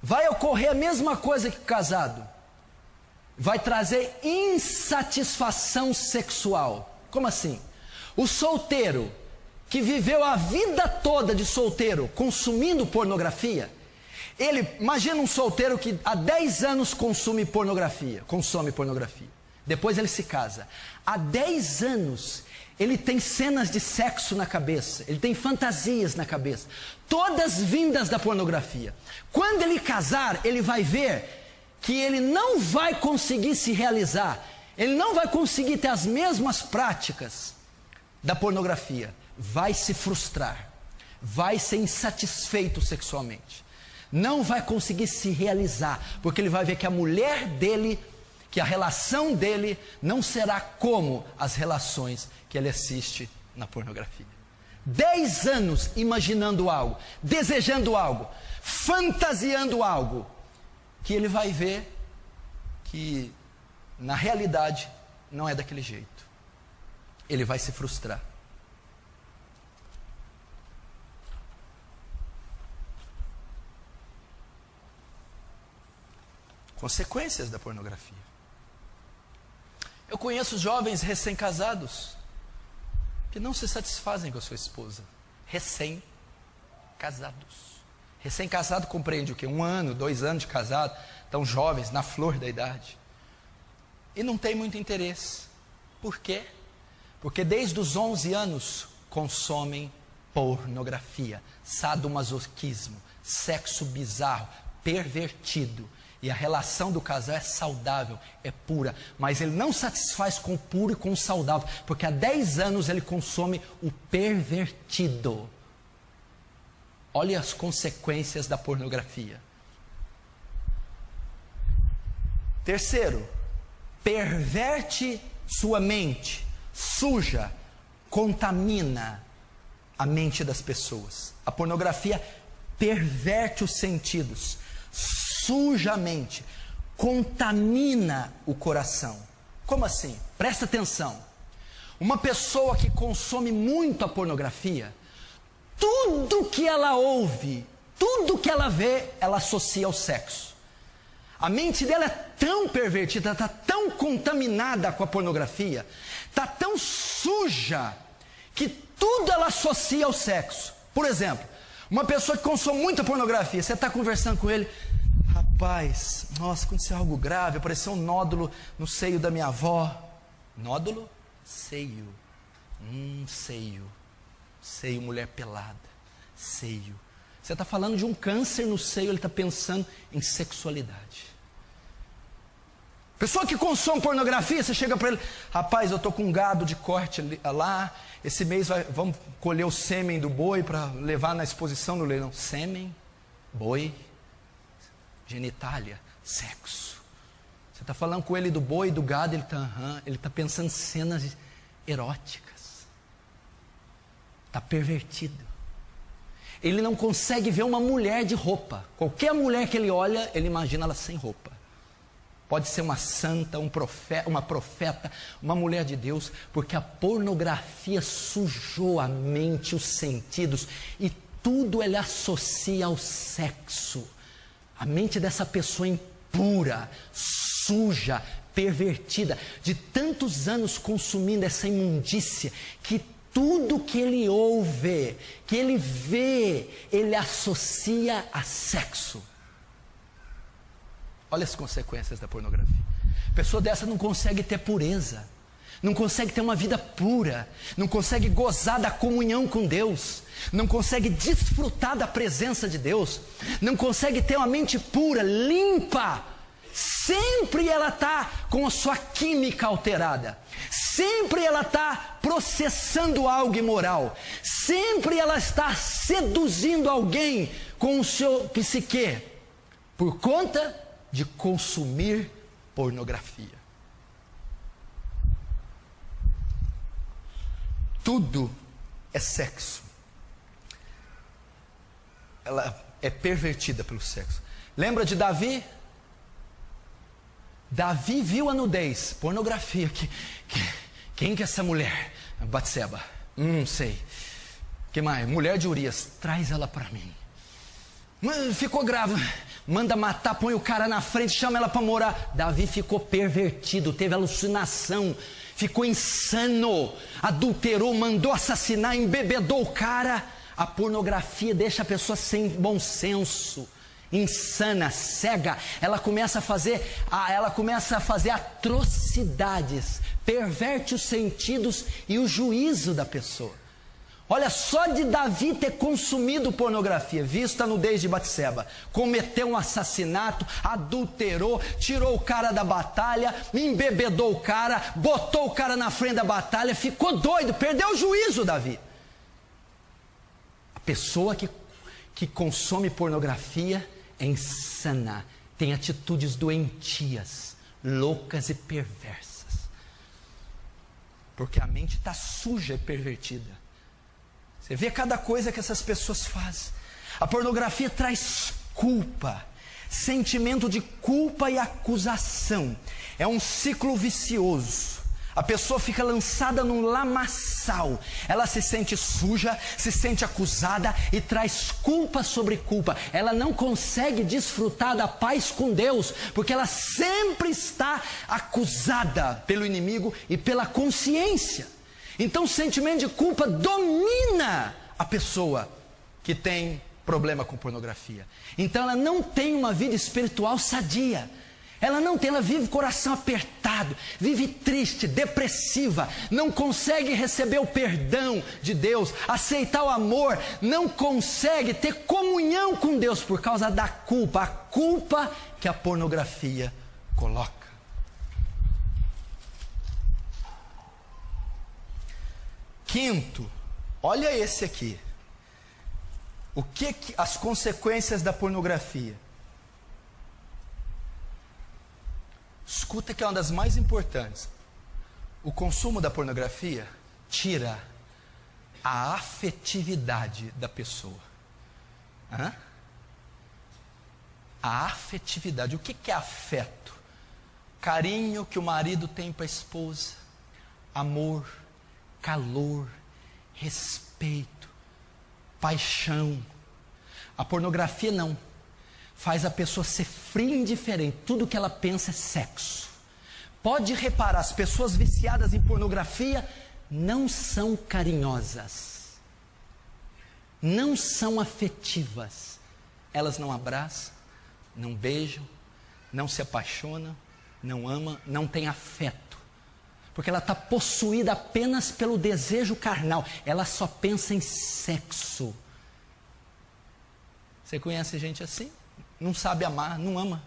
Vai ocorrer a mesma coisa que o casado. Vai trazer insatisfação sexual. Como assim? O solteiro que viveu a vida toda de solteiro consumindo pornografia, imagina um solteiro que há 10 anos consome pornografia. Depois ele se casa. Há 10 anos ele tem cenas de sexo na cabeça, ele tem fantasias na cabeça, todas vindas da pornografia. Quando ele casar, ele vai ver que ele não vai conseguir se realizar, ele não vai conseguir ter as mesmas práticas da pornografia, vai se frustrar, vai ser insatisfeito sexualmente. Não vai conseguir se realizar, porque ele vai ver que a mulher dele, que a relação dele não será como as relações que ele assiste na pornografia. 10 anos imaginando algo, desejando algo, fantasiando algo, que ele vai ver que na realidade não é daquele jeito. Ele vai se frustrar. Consequências da pornografia. Eu conheço jovens recém-casados que não se satisfazem com a sua esposa. Recém-casados. Recém-casado compreende o quê? 1 ano, 2 anos de casado, tão jovens, na flor da idade. E não tem muito interesse. Por quê? Porque desde os 11 anos consomem pornografia, sadomasoquismo, sexo bizarro, pervertido. E a relação do casal é saudável, é pura, mas ele não satisfaz com o puro e com o saudável, porque há 10 anos ele consome o pervertido. Olhe as consequências da pornografia. Terceiro, perverte sua mente, suja, contamina a mente das pessoas. A pornografia perverte os sentidos, suja a mente, contamina o coração. Como assim? Presta atenção. Uma pessoa que consome muito a pornografia, tudo que ela ouve, tudo que ela vê, ela associa ao sexo. A mente dela é tão pervertida, está tão contaminada com a pornografia, está tão suja, que tudo ela associa ao sexo. Por exemplo, uma pessoa que consome muita pornografia, você está conversando com ele, rapaz, nossa, aconteceu algo grave, apareceu um nódulo no seio da minha avó. Nódulo? Seio. Seio. Seio, mulher pelada. Seio. Você está falando de um câncer no seio, ele está pensando em sexualidade. Pessoa que consome pornografia, você chega para ele, rapaz, eu estou com um gado de corte lá, esse mês vamos colher o sêmen do boi para levar na exposição no leilão. Sêmen, boi, genitália, sexo. Você está falando com ele do boi e do gado, ele está pensando em cenas eróticas. Está pervertido. Ele não consegue ver uma mulher de roupa. Qualquer mulher que ele olha, ele imagina ela sem roupa. Pode ser uma santa, uma profeta, uma mulher de Deus, porque a pornografia sujou a mente, os sentidos, e tudo ele associa ao sexo. A mente dessa pessoa é impura, suja, pervertida, de tantos anos consumindo essa imundícia, que tudo que ele ouve, que ele vê, ele associa a sexo. Olha as consequências da pornografia. A pessoa dessa não consegue ter pureza, não consegue ter uma vida pura, não consegue gozar da comunhão com Deus, não consegue desfrutar da presença de Deus, não consegue ter uma mente pura, limpa. Sempre ela está com a sua química alterada, sempre ela está processando algo imoral, sempre ela está seduzindo alguém com o seu psique, por conta de consumir pornografia. Tudo é sexo. Ela é pervertida pelo sexo. Lembra de Davi? Davi viu a nudez, pornografia. Quem que é essa mulher? Batseba. Sei. Que mais? Mulher de Urias. Traz ela para mim. Ficou grávida. Manda matar, põe o cara na frente, chama ela para morar. Davi ficou pervertido, teve alucinação, ficou insano, adulterou, mandou assassinar, embebedou o cara. A pornografia deixa a pessoa sem bom senso, insana, cega. Ela começa a fazer atrocidades, perverte os sentidos e o juízo da pessoa. Olha, só de Davi ter consumido pornografia, visto a nudez de Batseba, cometeu um assassinato, adulterou, tirou o cara da batalha, embebedou o cara, botou o cara na frente da batalha, ficou doido, perdeu o juízo, Davi. A pessoa que consome pornografia é insana, tem atitudes doentias, loucas e perversas, porque a mente está suja e pervertida. Você vê cada coisa que essas pessoas fazem. A pornografia traz culpa, sentimento de culpa e acusação. É um ciclo vicioso. A pessoa fica lançada num lamaçal. Ela se sente suja, se sente acusada e traz culpa sobre culpa. Ela não consegue desfrutar da paz com Deus, porque ela sempre está acusada pelo inimigo e pela consciência. Então o sentimento de culpa domina a pessoa que tem problema com pornografia. Então ela não tem uma vida espiritual sadia. Ela vive coração apertado, vive triste, depressiva, não consegue receber o perdão de Deus, aceitar o amor, não consegue ter comunhão com Deus por causa da culpa, a culpa que a pornografia coloca. Quinto, olha esse aqui. O que as consequências da pornografia? Escuta que é uma das mais importantes. O consumo da pornografia tira a afetividade da pessoa. A afetividade. O que é afeto? Carinho que o marido tem para a esposa, amor, calor, respeito, paixão. A pornografia não. Faz a pessoa ser fria e indiferente. Tudo que ela pensa é sexo. Pode reparar, as pessoas viciadas em pornografia não são carinhosas, não são afetivas. Elas não abraçam, não beijam, não se apaixonam, não amam, não têm afeto. Porque ela está possuída apenas pelo desejo carnal. Ela só pensa em sexo. Você conhece gente assim? Não sabe amar, não ama.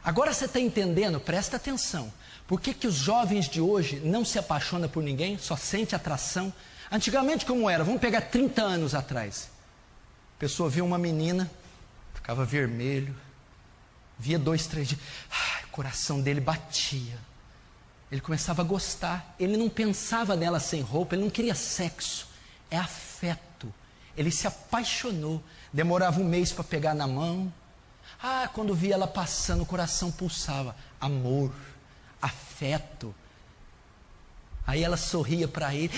Agora você está entendendo, presta atenção. Por que os jovens de hoje não se apaixonam por ninguém, só sente atração? Antigamente como era? Vamos pegar 30 anos atrás. A pessoa via uma menina, ficava vermelho, via 2, 3 dias, o coração dele batia. Ele começava a gostar, ele não pensava nela sem roupa, ele não queria sexo, é afeto. Ele se apaixonou, demorava um mês para pegar na mão. Quando via ela passando, o coração pulsava. Amor, afeto. Aí ela sorria para ele.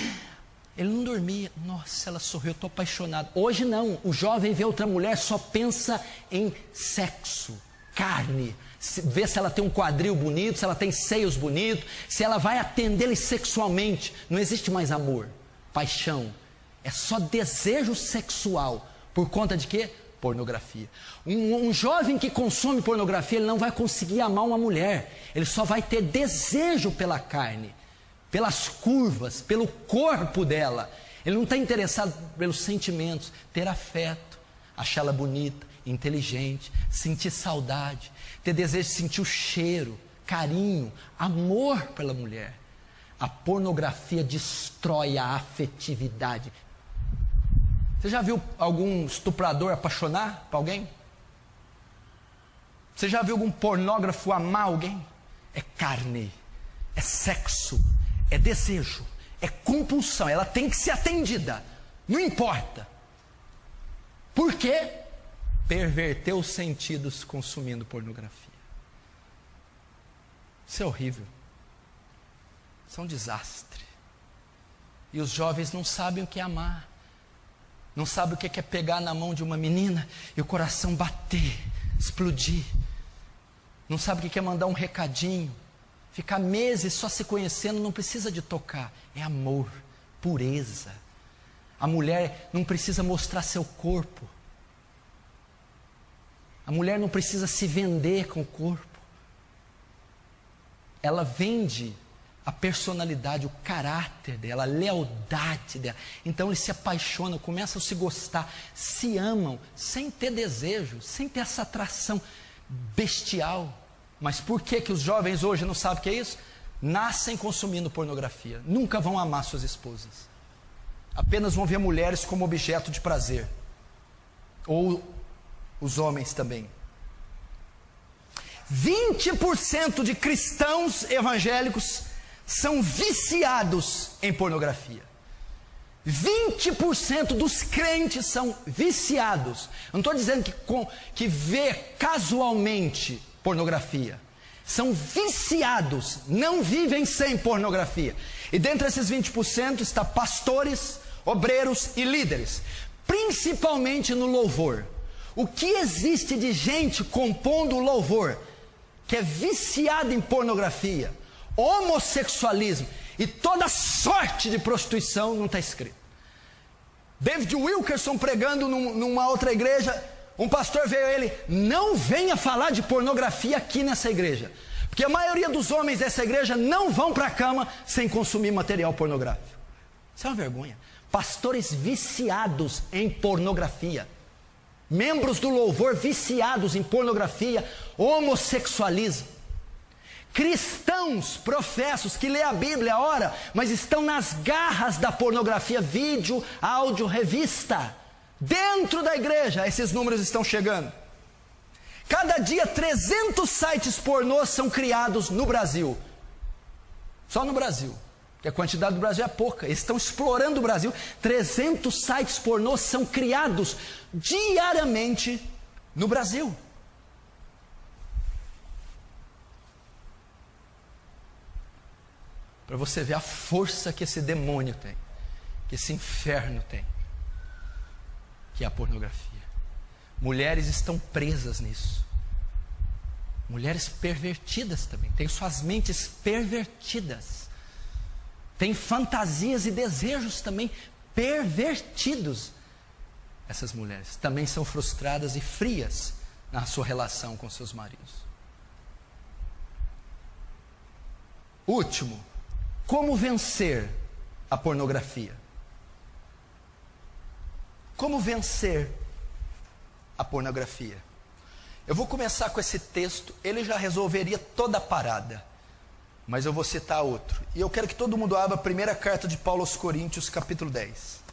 Ele não dormia. Nossa, ela sorriu, eu estou apaixonado. Hoje não, o jovem vê outra mulher, só pensa em sexo, carne. Vê se ela tem um quadril bonito, se ela tem seios bonitos, se ela vai atendê-lo sexualmente. Não existe mais amor, paixão. É só desejo sexual. Por conta de quê? Pornografia. Um jovem que consome pornografia, ele não vai conseguir amar uma mulher. Ele só vai ter desejo pela carne, pelas curvas, pelo corpo dela. Ele não está interessado pelos sentimentos, ter afeto, achá-la bonita, inteligente, sentir saudade, ter desejo de sentir o cheiro, carinho, amor pela mulher. A pornografia destrói a afetividade. Você já viu algum estuprador apaixonar por alguém? Você já viu algum pornógrafo amar alguém? É carne, é sexo, é desejo, é compulsão. Ela tem que ser atendida, não importa. Por quê? Perverteu os sentidos consumindo pornografia. Isso é horrível. Isso é um desastre. E os jovens não sabem o que é amar. Não sabe o que é pegar na mão de uma menina e o coração bater, explodir. Não sabe o que é mandar um recadinho. Ficar meses só se conhecendo, não precisa de tocar. É amor, pureza. A mulher não precisa mostrar seu corpo. A mulher não precisa se vender com o corpo. Ela vende a personalidade, o caráter dela, a lealdade dela. Então eles se apaixonam, começam a se gostar, se amam, sem ter desejo, sem ter essa atração bestial. Mas por que os jovens hoje não sabem o que é isso? Nascem consumindo pornografia, nunca vão amar suas esposas. Apenas vão ver mulheres como objeto de prazer. Ou os homens também. 20% de cristãos evangélicos são viciados em pornografia. 20% dos crentes são viciados. Eu não estou dizendo que vê casualmente pornografia. são viciados, não vivem sem pornografia. E dentre esses 20% está pastores, obreiros e líderes, principalmente no louvor. O que existe de gente compondo o louvor que é viciada em pornografia, homossexualismo e toda sorte de prostituição, não está escrito. David Wilkerson pregando numa outra igreja, um pastor veio a ele: não venha falar de pornografia aqui nessa igreja, porque a maioria dos homens dessa igreja não vão para a cama sem consumir material pornográfico. Isso é uma vergonha. Pastores viciados em pornografia, membros do louvor viciados em pornografia, homossexualismo, cristãos professos que lê a Bíblia, ora, mas estão nas garras da pornografia, vídeo, áudio, revista. Dentro da igreja, esses números estão chegando. Cada dia 300 sites pornôs são criados no Brasil. Só no Brasil, porque a quantidade do Brasil é pouca. Eles estão explorando o Brasil. 300 sites pornôs são criados diariamente no Brasil. Para você ver a força que esse demônio tem, que esse inferno tem, que é a pornografia. Mulheres estão presas nisso. Mulheres pervertidas também, têm suas mentes pervertidas, têm fantasias e desejos também pervertidos. Essas mulheres também são frustradas e frias na sua relação com seus maridos. Último, como vencer a pornografia? Como vencer a pornografia? Eu vou começar com esse texto, ele já resolveria toda a parada, mas eu vou citar outro. E eu quero que todo mundo abra a primeira carta de Paulo aos Coríntios, capítulo 10.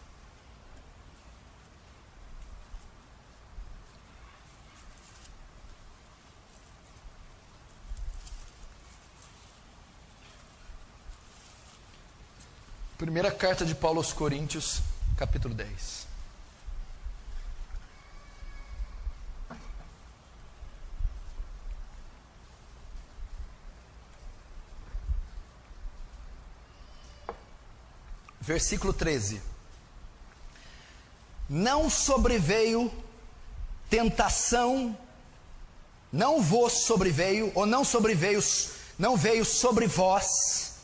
Primeira carta de Paulo aos Coríntios, capítulo 10. Versículo 13. Não sobreveio tentação, não vos sobreveio, ou não veio sobre vós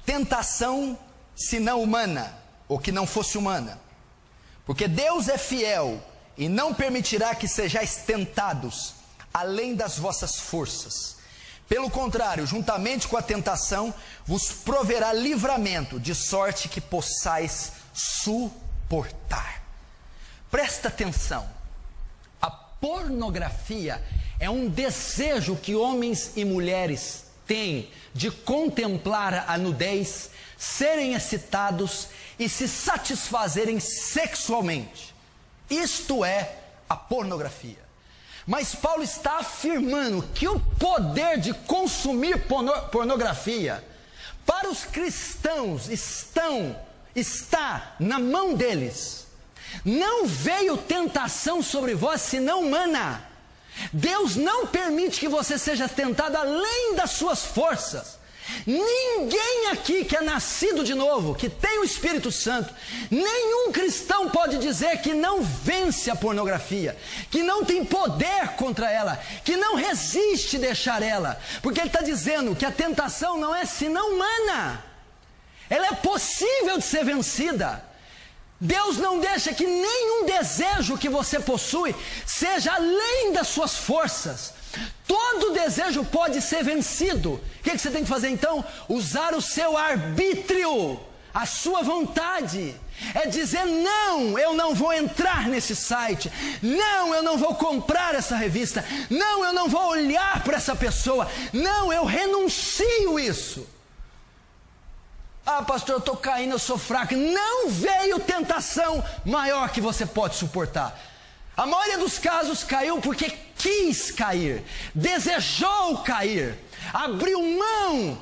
tentação senão humana, ou que não fosse humana. Porque Deus é fiel e não permitirá que sejais tentados além das vossas forças. Pelo contrário, juntamente com a tentação, vos proverá livramento, de sorte que possais suportar. Presta atenção. A pornografia é um desejo que homens e mulheres têm de contemplar a nudez, serem excitados e se satisfazerem sexualmente. Isto é a pornografia. Mas Paulo está afirmando que o poder de consumir pornografia para os cristãos está na mão deles. Não veio tentação sobre vós senão humana. Deus não permite que você seja tentado além das suas forças. Ninguém aqui que é nascido de novo, que tem o Espírito Santo, nenhum cristão pode dizer que não vence a pornografia, que não tem poder contra ela, que não resiste deixar ela, porque ele está dizendo que a tentação não é senão humana, ela é possível de ser vencida. Deus não deixa que nenhum desejo que você possui seja além das suas forças. Todo desejo pode ser vencido. O que você tem que fazer então? Usar o seu arbítrio, a sua vontade. É dizer: não, eu não vou entrar nesse site. Não, eu não vou comprar essa revista. Não, eu não vou olhar para essa pessoa. Não, eu renuncio isso. Ah, pastor, eu estou caindo, eu sou fraco. Não veio tentação maior que você pode suportar. A maioria dos casos caiu porque quis cair, desejou cair, abriu mão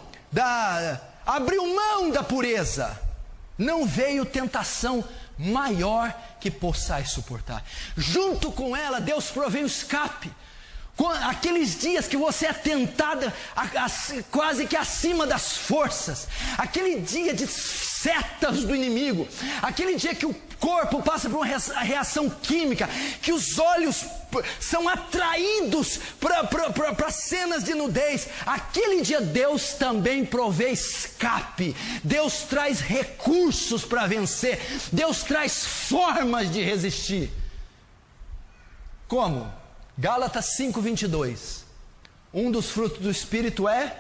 da pureza. Não veio tentação maior que possais suportar. Junto com ela, Deus provém o escape. Aqueles dias que você é tentada quase que acima das forças, aquele dia de setas do inimigo, aquele dia que o corpo passa por uma reação química, que os olhos são atraídos para cenas de nudez, aquele dia Deus também provê escape, Deus traz recursos para vencer, Deus traz formas de resistir. Como? Gálatas 5:22. Um dos frutos do Espírito é?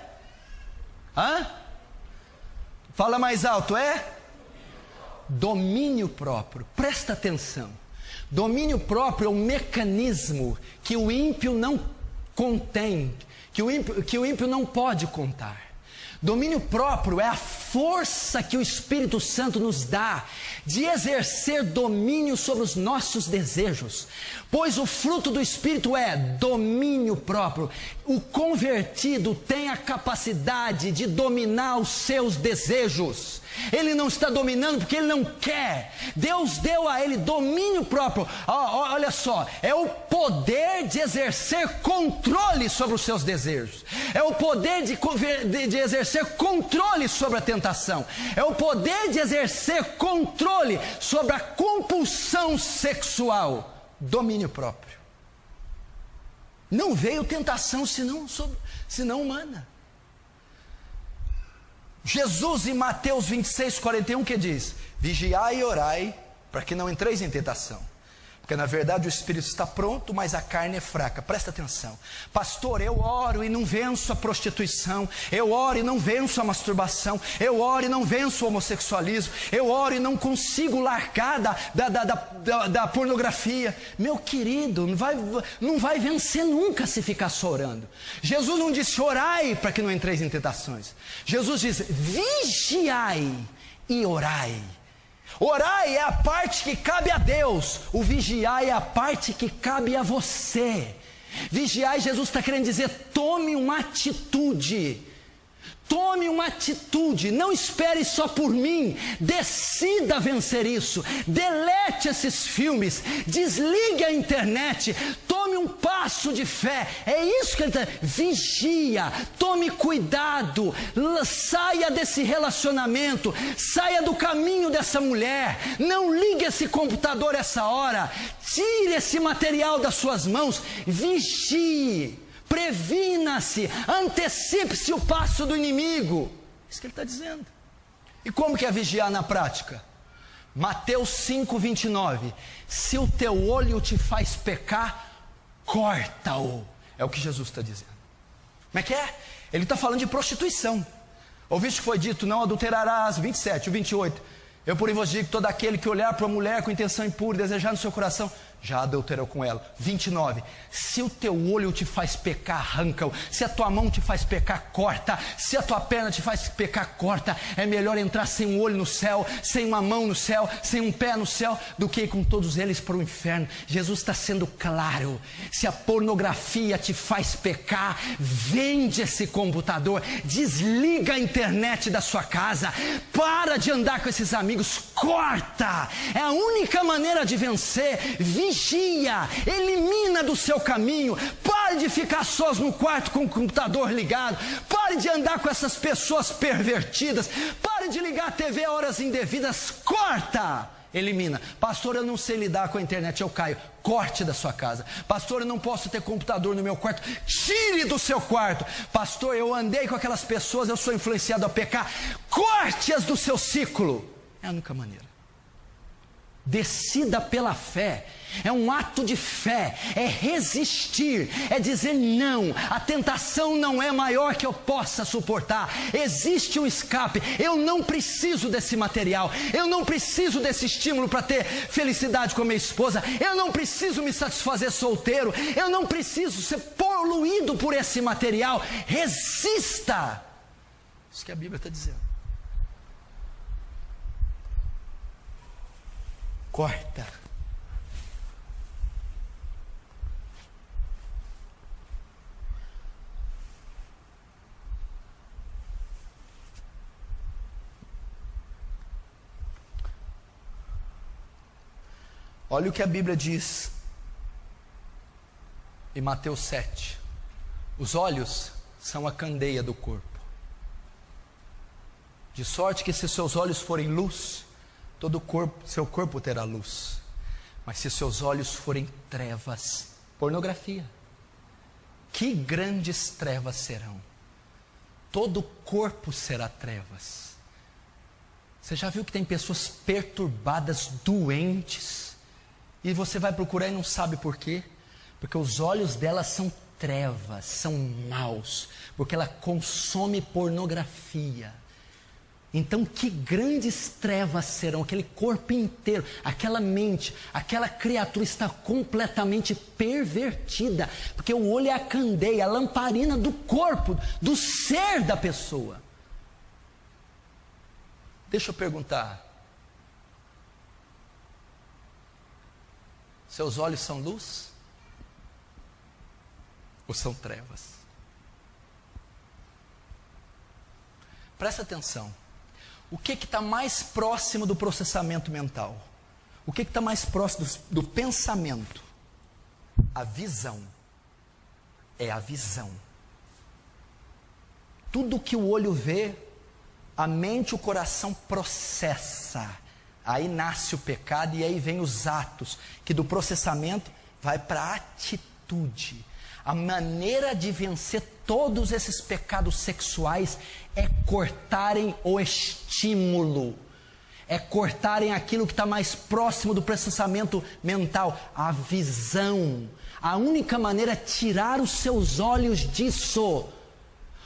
Fala mais alto, é? Domínio próprio. Presta atenção. Domínio próprio é um mecanismo que o ímpio não contém, que o ímpio não pode contar. Domínio próprio é a força que o Espírito Santo nos dá de exercer domínio sobre os nossos desejos, pois o fruto do Espírito é domínio próprio. O convertido tem a capacidade de dominar os seus desejos. Ele não está dominando porque ele não quer. Deus deu a ele domínio próprio. Olha só, é o poder de exercer controle sobre os seus desejos. É o poder de exercer controle sobre a tentação. É o poder de exercer controle sobre a compulsão sexual. Domínio próprio. Não veio tentação senão humana. Jesus em Mateus 26:41 que diz: vigiai e orai para que não entreis em tentação. Porque na verdade o espírito está pronto, mas a carne é fraca. Presta atenção. Pastor, eu oro e não venço a prostituição. Eu oro e não venço a masturbação. Eu oro e não venço o homossexualismo. Eu oro e não consigo largar da pornografia. Meu querido, não vai vencer nunca se ficar só orando. Jesus não disse orai para que não entreis em tentações. Jesus diz vigiai e orai. Orai é a parte que cabe a Deus, o vigiar é a parte que cabe a você. Vigiar, Jesus está querendo dizer, tome uma atitude. Tome uma atitude, não espere só por mim, decida vencer isso, delete esses filmes, desligue a internet, tome um passo de fé, é isso que ele está, vigia, tome cuidado, saia desse relacionamento, saia do caminho dessa mulher, não ligue esse computador essa hora, tire esse material das suas mãos, vigie. Previna-se, antecipe-se o passo do inimigo. Isso que ele está dizendo. E como que é vigiar na prática? Mateus 5:29. Se o teu olho te faz pecar, corta-o. É o que Jesus está dizendo. Como é que é? Ele está falando de prostituição. Ouviste que foi dito, não adulterarás, 27, 28. Eu porém vos digo que todo aquele que olhar para uma mulher com intenção impura e desejar no seu coração, já adulterou com ela. 29. Se o teu olho te faz pecar, arranca-o. Se a tua mão te faz pecar, corta. Se a tua perna te faz pecar, corta. É melhor entrar sem um olho no céu, sem uma mão no céu, sem um pé no céu, do que ir com todos eles para o inferno. Jesus está sendo claro. Se a pornografia te faz pecar, vende esse computador, desliga a internet da sua casa, para de andar com esses amigos, corta. É a única maneira de vencer. Vigia, elimina do seu caminho, pare de ficar sós no quarto com o computador ligado, pare de andar com essas pessoas pervertidas, pare de ligar a TV a horas indevidas, corta, elimina. Pastor, eu não sei lidar com a internet, eu caio, corte da sua casa. Pastor, eu não posso ter computador no meu quarto, tire do seu quarto. Pastor, eu andei com aquelas pessoas, eu sou influenciado a pecar, corte-as do seu ciclo. É a única maneira. Decida pela fé, é um ato de fé, é resistir, é dizer não, a tentação não é maior que eu possa suportar, existe um escape, eu não preciso desse material, eu não preciso desse estímulo para ter felicidade com a minha esposa, eu não preciso me satisfazer solteiro, eu não preciso ser poluído por esse material, resista, isso que a Bíblia está dizendo. Corta. Olha o que a Bíblia diz em Mateus 7. Os olhos são a candeia do corpo. De sorte que se seus olhos forem luz, todo o corpo, seu corpo terá luz. Mas se seus olhos forem trevas, pornografia, que grandes trevas serão. Todo o corpo será trevas. Você já viu que tem pessoas perturbadas, doentes, e você vai procurar e não sabe por quê? Porque os olhos delas são trevas, são maus, porque ela consome pornografia. Então que grandes trevas serão, aquele corpo inteiro, aquela mente, aquela criatura está completamente pervertida, porque o olho é a candeia, a lamparina do corpo, do ser da pessoa. Deixa eu perguntar, seus olhos são luz? Ou são trevas? Presta atenção. O que está mais próximo do processamento mental? O que está mais próximo do pensamento? A visão. É a visão. Tudo que o olho vê, a mente e o coração processa. Aí nasce o pecado e aí vem os atos, que do processamento vai para a atitude. A maneira de vencer todos esses pecados sexuais é cortarem o estímulo, é cortarem aquilo que está mais próximo do processamento mental, a visão. A única maneira é tirar os seus olhos disso.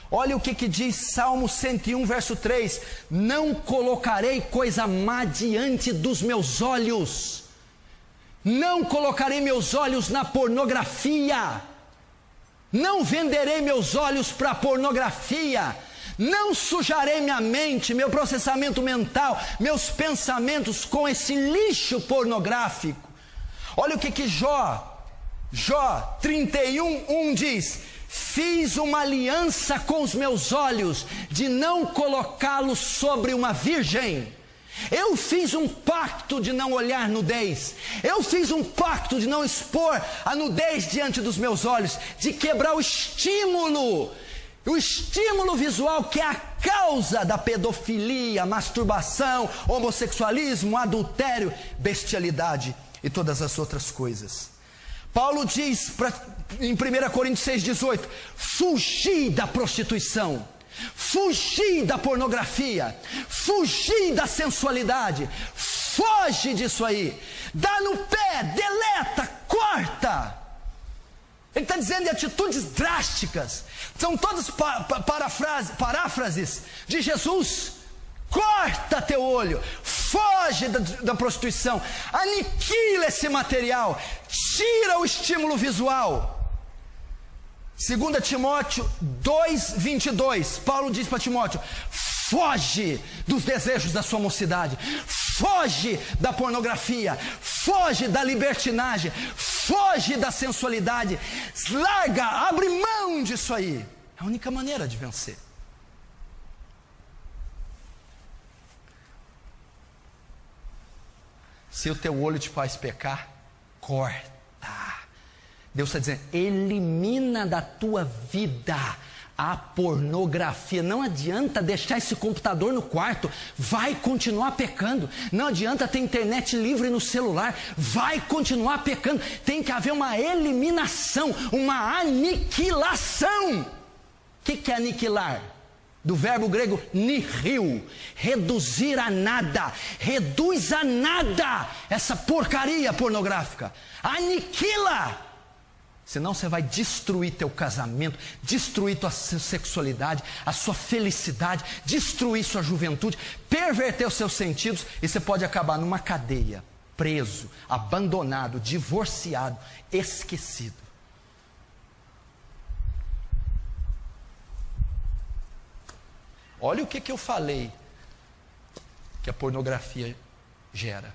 Olha o que diz Salmo 101, verso 3: não colocarei coisa má diante dos meus olhos, não colocarei meus olhos na pornografia, não venderei meus olhos para a pornografia, não sujarei minha mente, meu processamento mental, meus pensamentos com esse lixo pornográfico. Olha o que Jó 31:1 diz: fiz uma aliança com os meus olhos, de não colocá-los sobre uma virgem. Eu fiz um pacto de não olhar nudez. Eu fiz um pacto de não expor a nudez diante dos meus olhos, de quebrar o estímulo visual, que é a causa da pedofilia, masturbação, homossexualismo, adultério, bestialidade e todas as outras coisas. Paulo diz em 1 Coríntios 6,18: fugi da prostituição, fugi da pornografia, fugi da sensualidade, foge disso aí, dá no pé, deleta, corta. Ele está dizendo de atitudes drásticas, são todas paráfrases de Jesus. Corta teu olho, foge da prostituição, aniquila esse material, tira o estímulo visual. 2 Timóteo 2:22, Paulo diz para Timóteo: foge dos desejos da sua mocidade, foge da pornografia, foge da libertinagem, foge da sensualidade, larga, abre mão disso aí. É a única maneira de vencer. Se o teu olho te faz pecar, corta. Deus está dizendo: elimina da tua vida a pornografia. Não adianta deixar esse computador no quarto, vai continuar pecando. Não adianta ter internet livre no celular, vai continuar pecando. Tem que haver uma eliminação, uma aniquilação. O que é aniquilar? Do verbo grego nihil, reduzir a nada. Reduz a nada essa porcaria pornográfica, aniquila. Senão você vai destruir teu casamento, destruir tua sexualidade, a sua felicidade, destruir sua juventude, perverter os seus sentidos, e você pode acabar numa cadeia, preso, abandonado, divorciado, esquecido. Olha o que eu falei que a pornografia gera.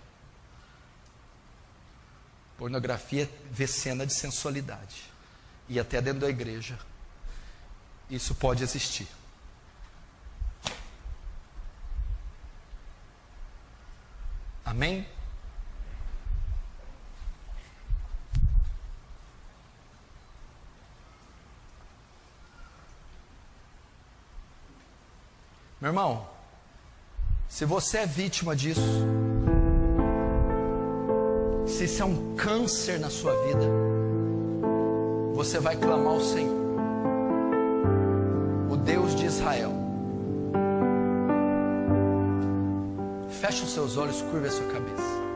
Pornografia vê cena de sensualidade. E até dentro da igreja isso pode existir. Amém? Meu irmão, se você é vítima disso, se isso é um câncer na sua vida, você vai clamar ao Senhor, o Deus de Israel. Feche os seus olhos, curva a sua cabeça.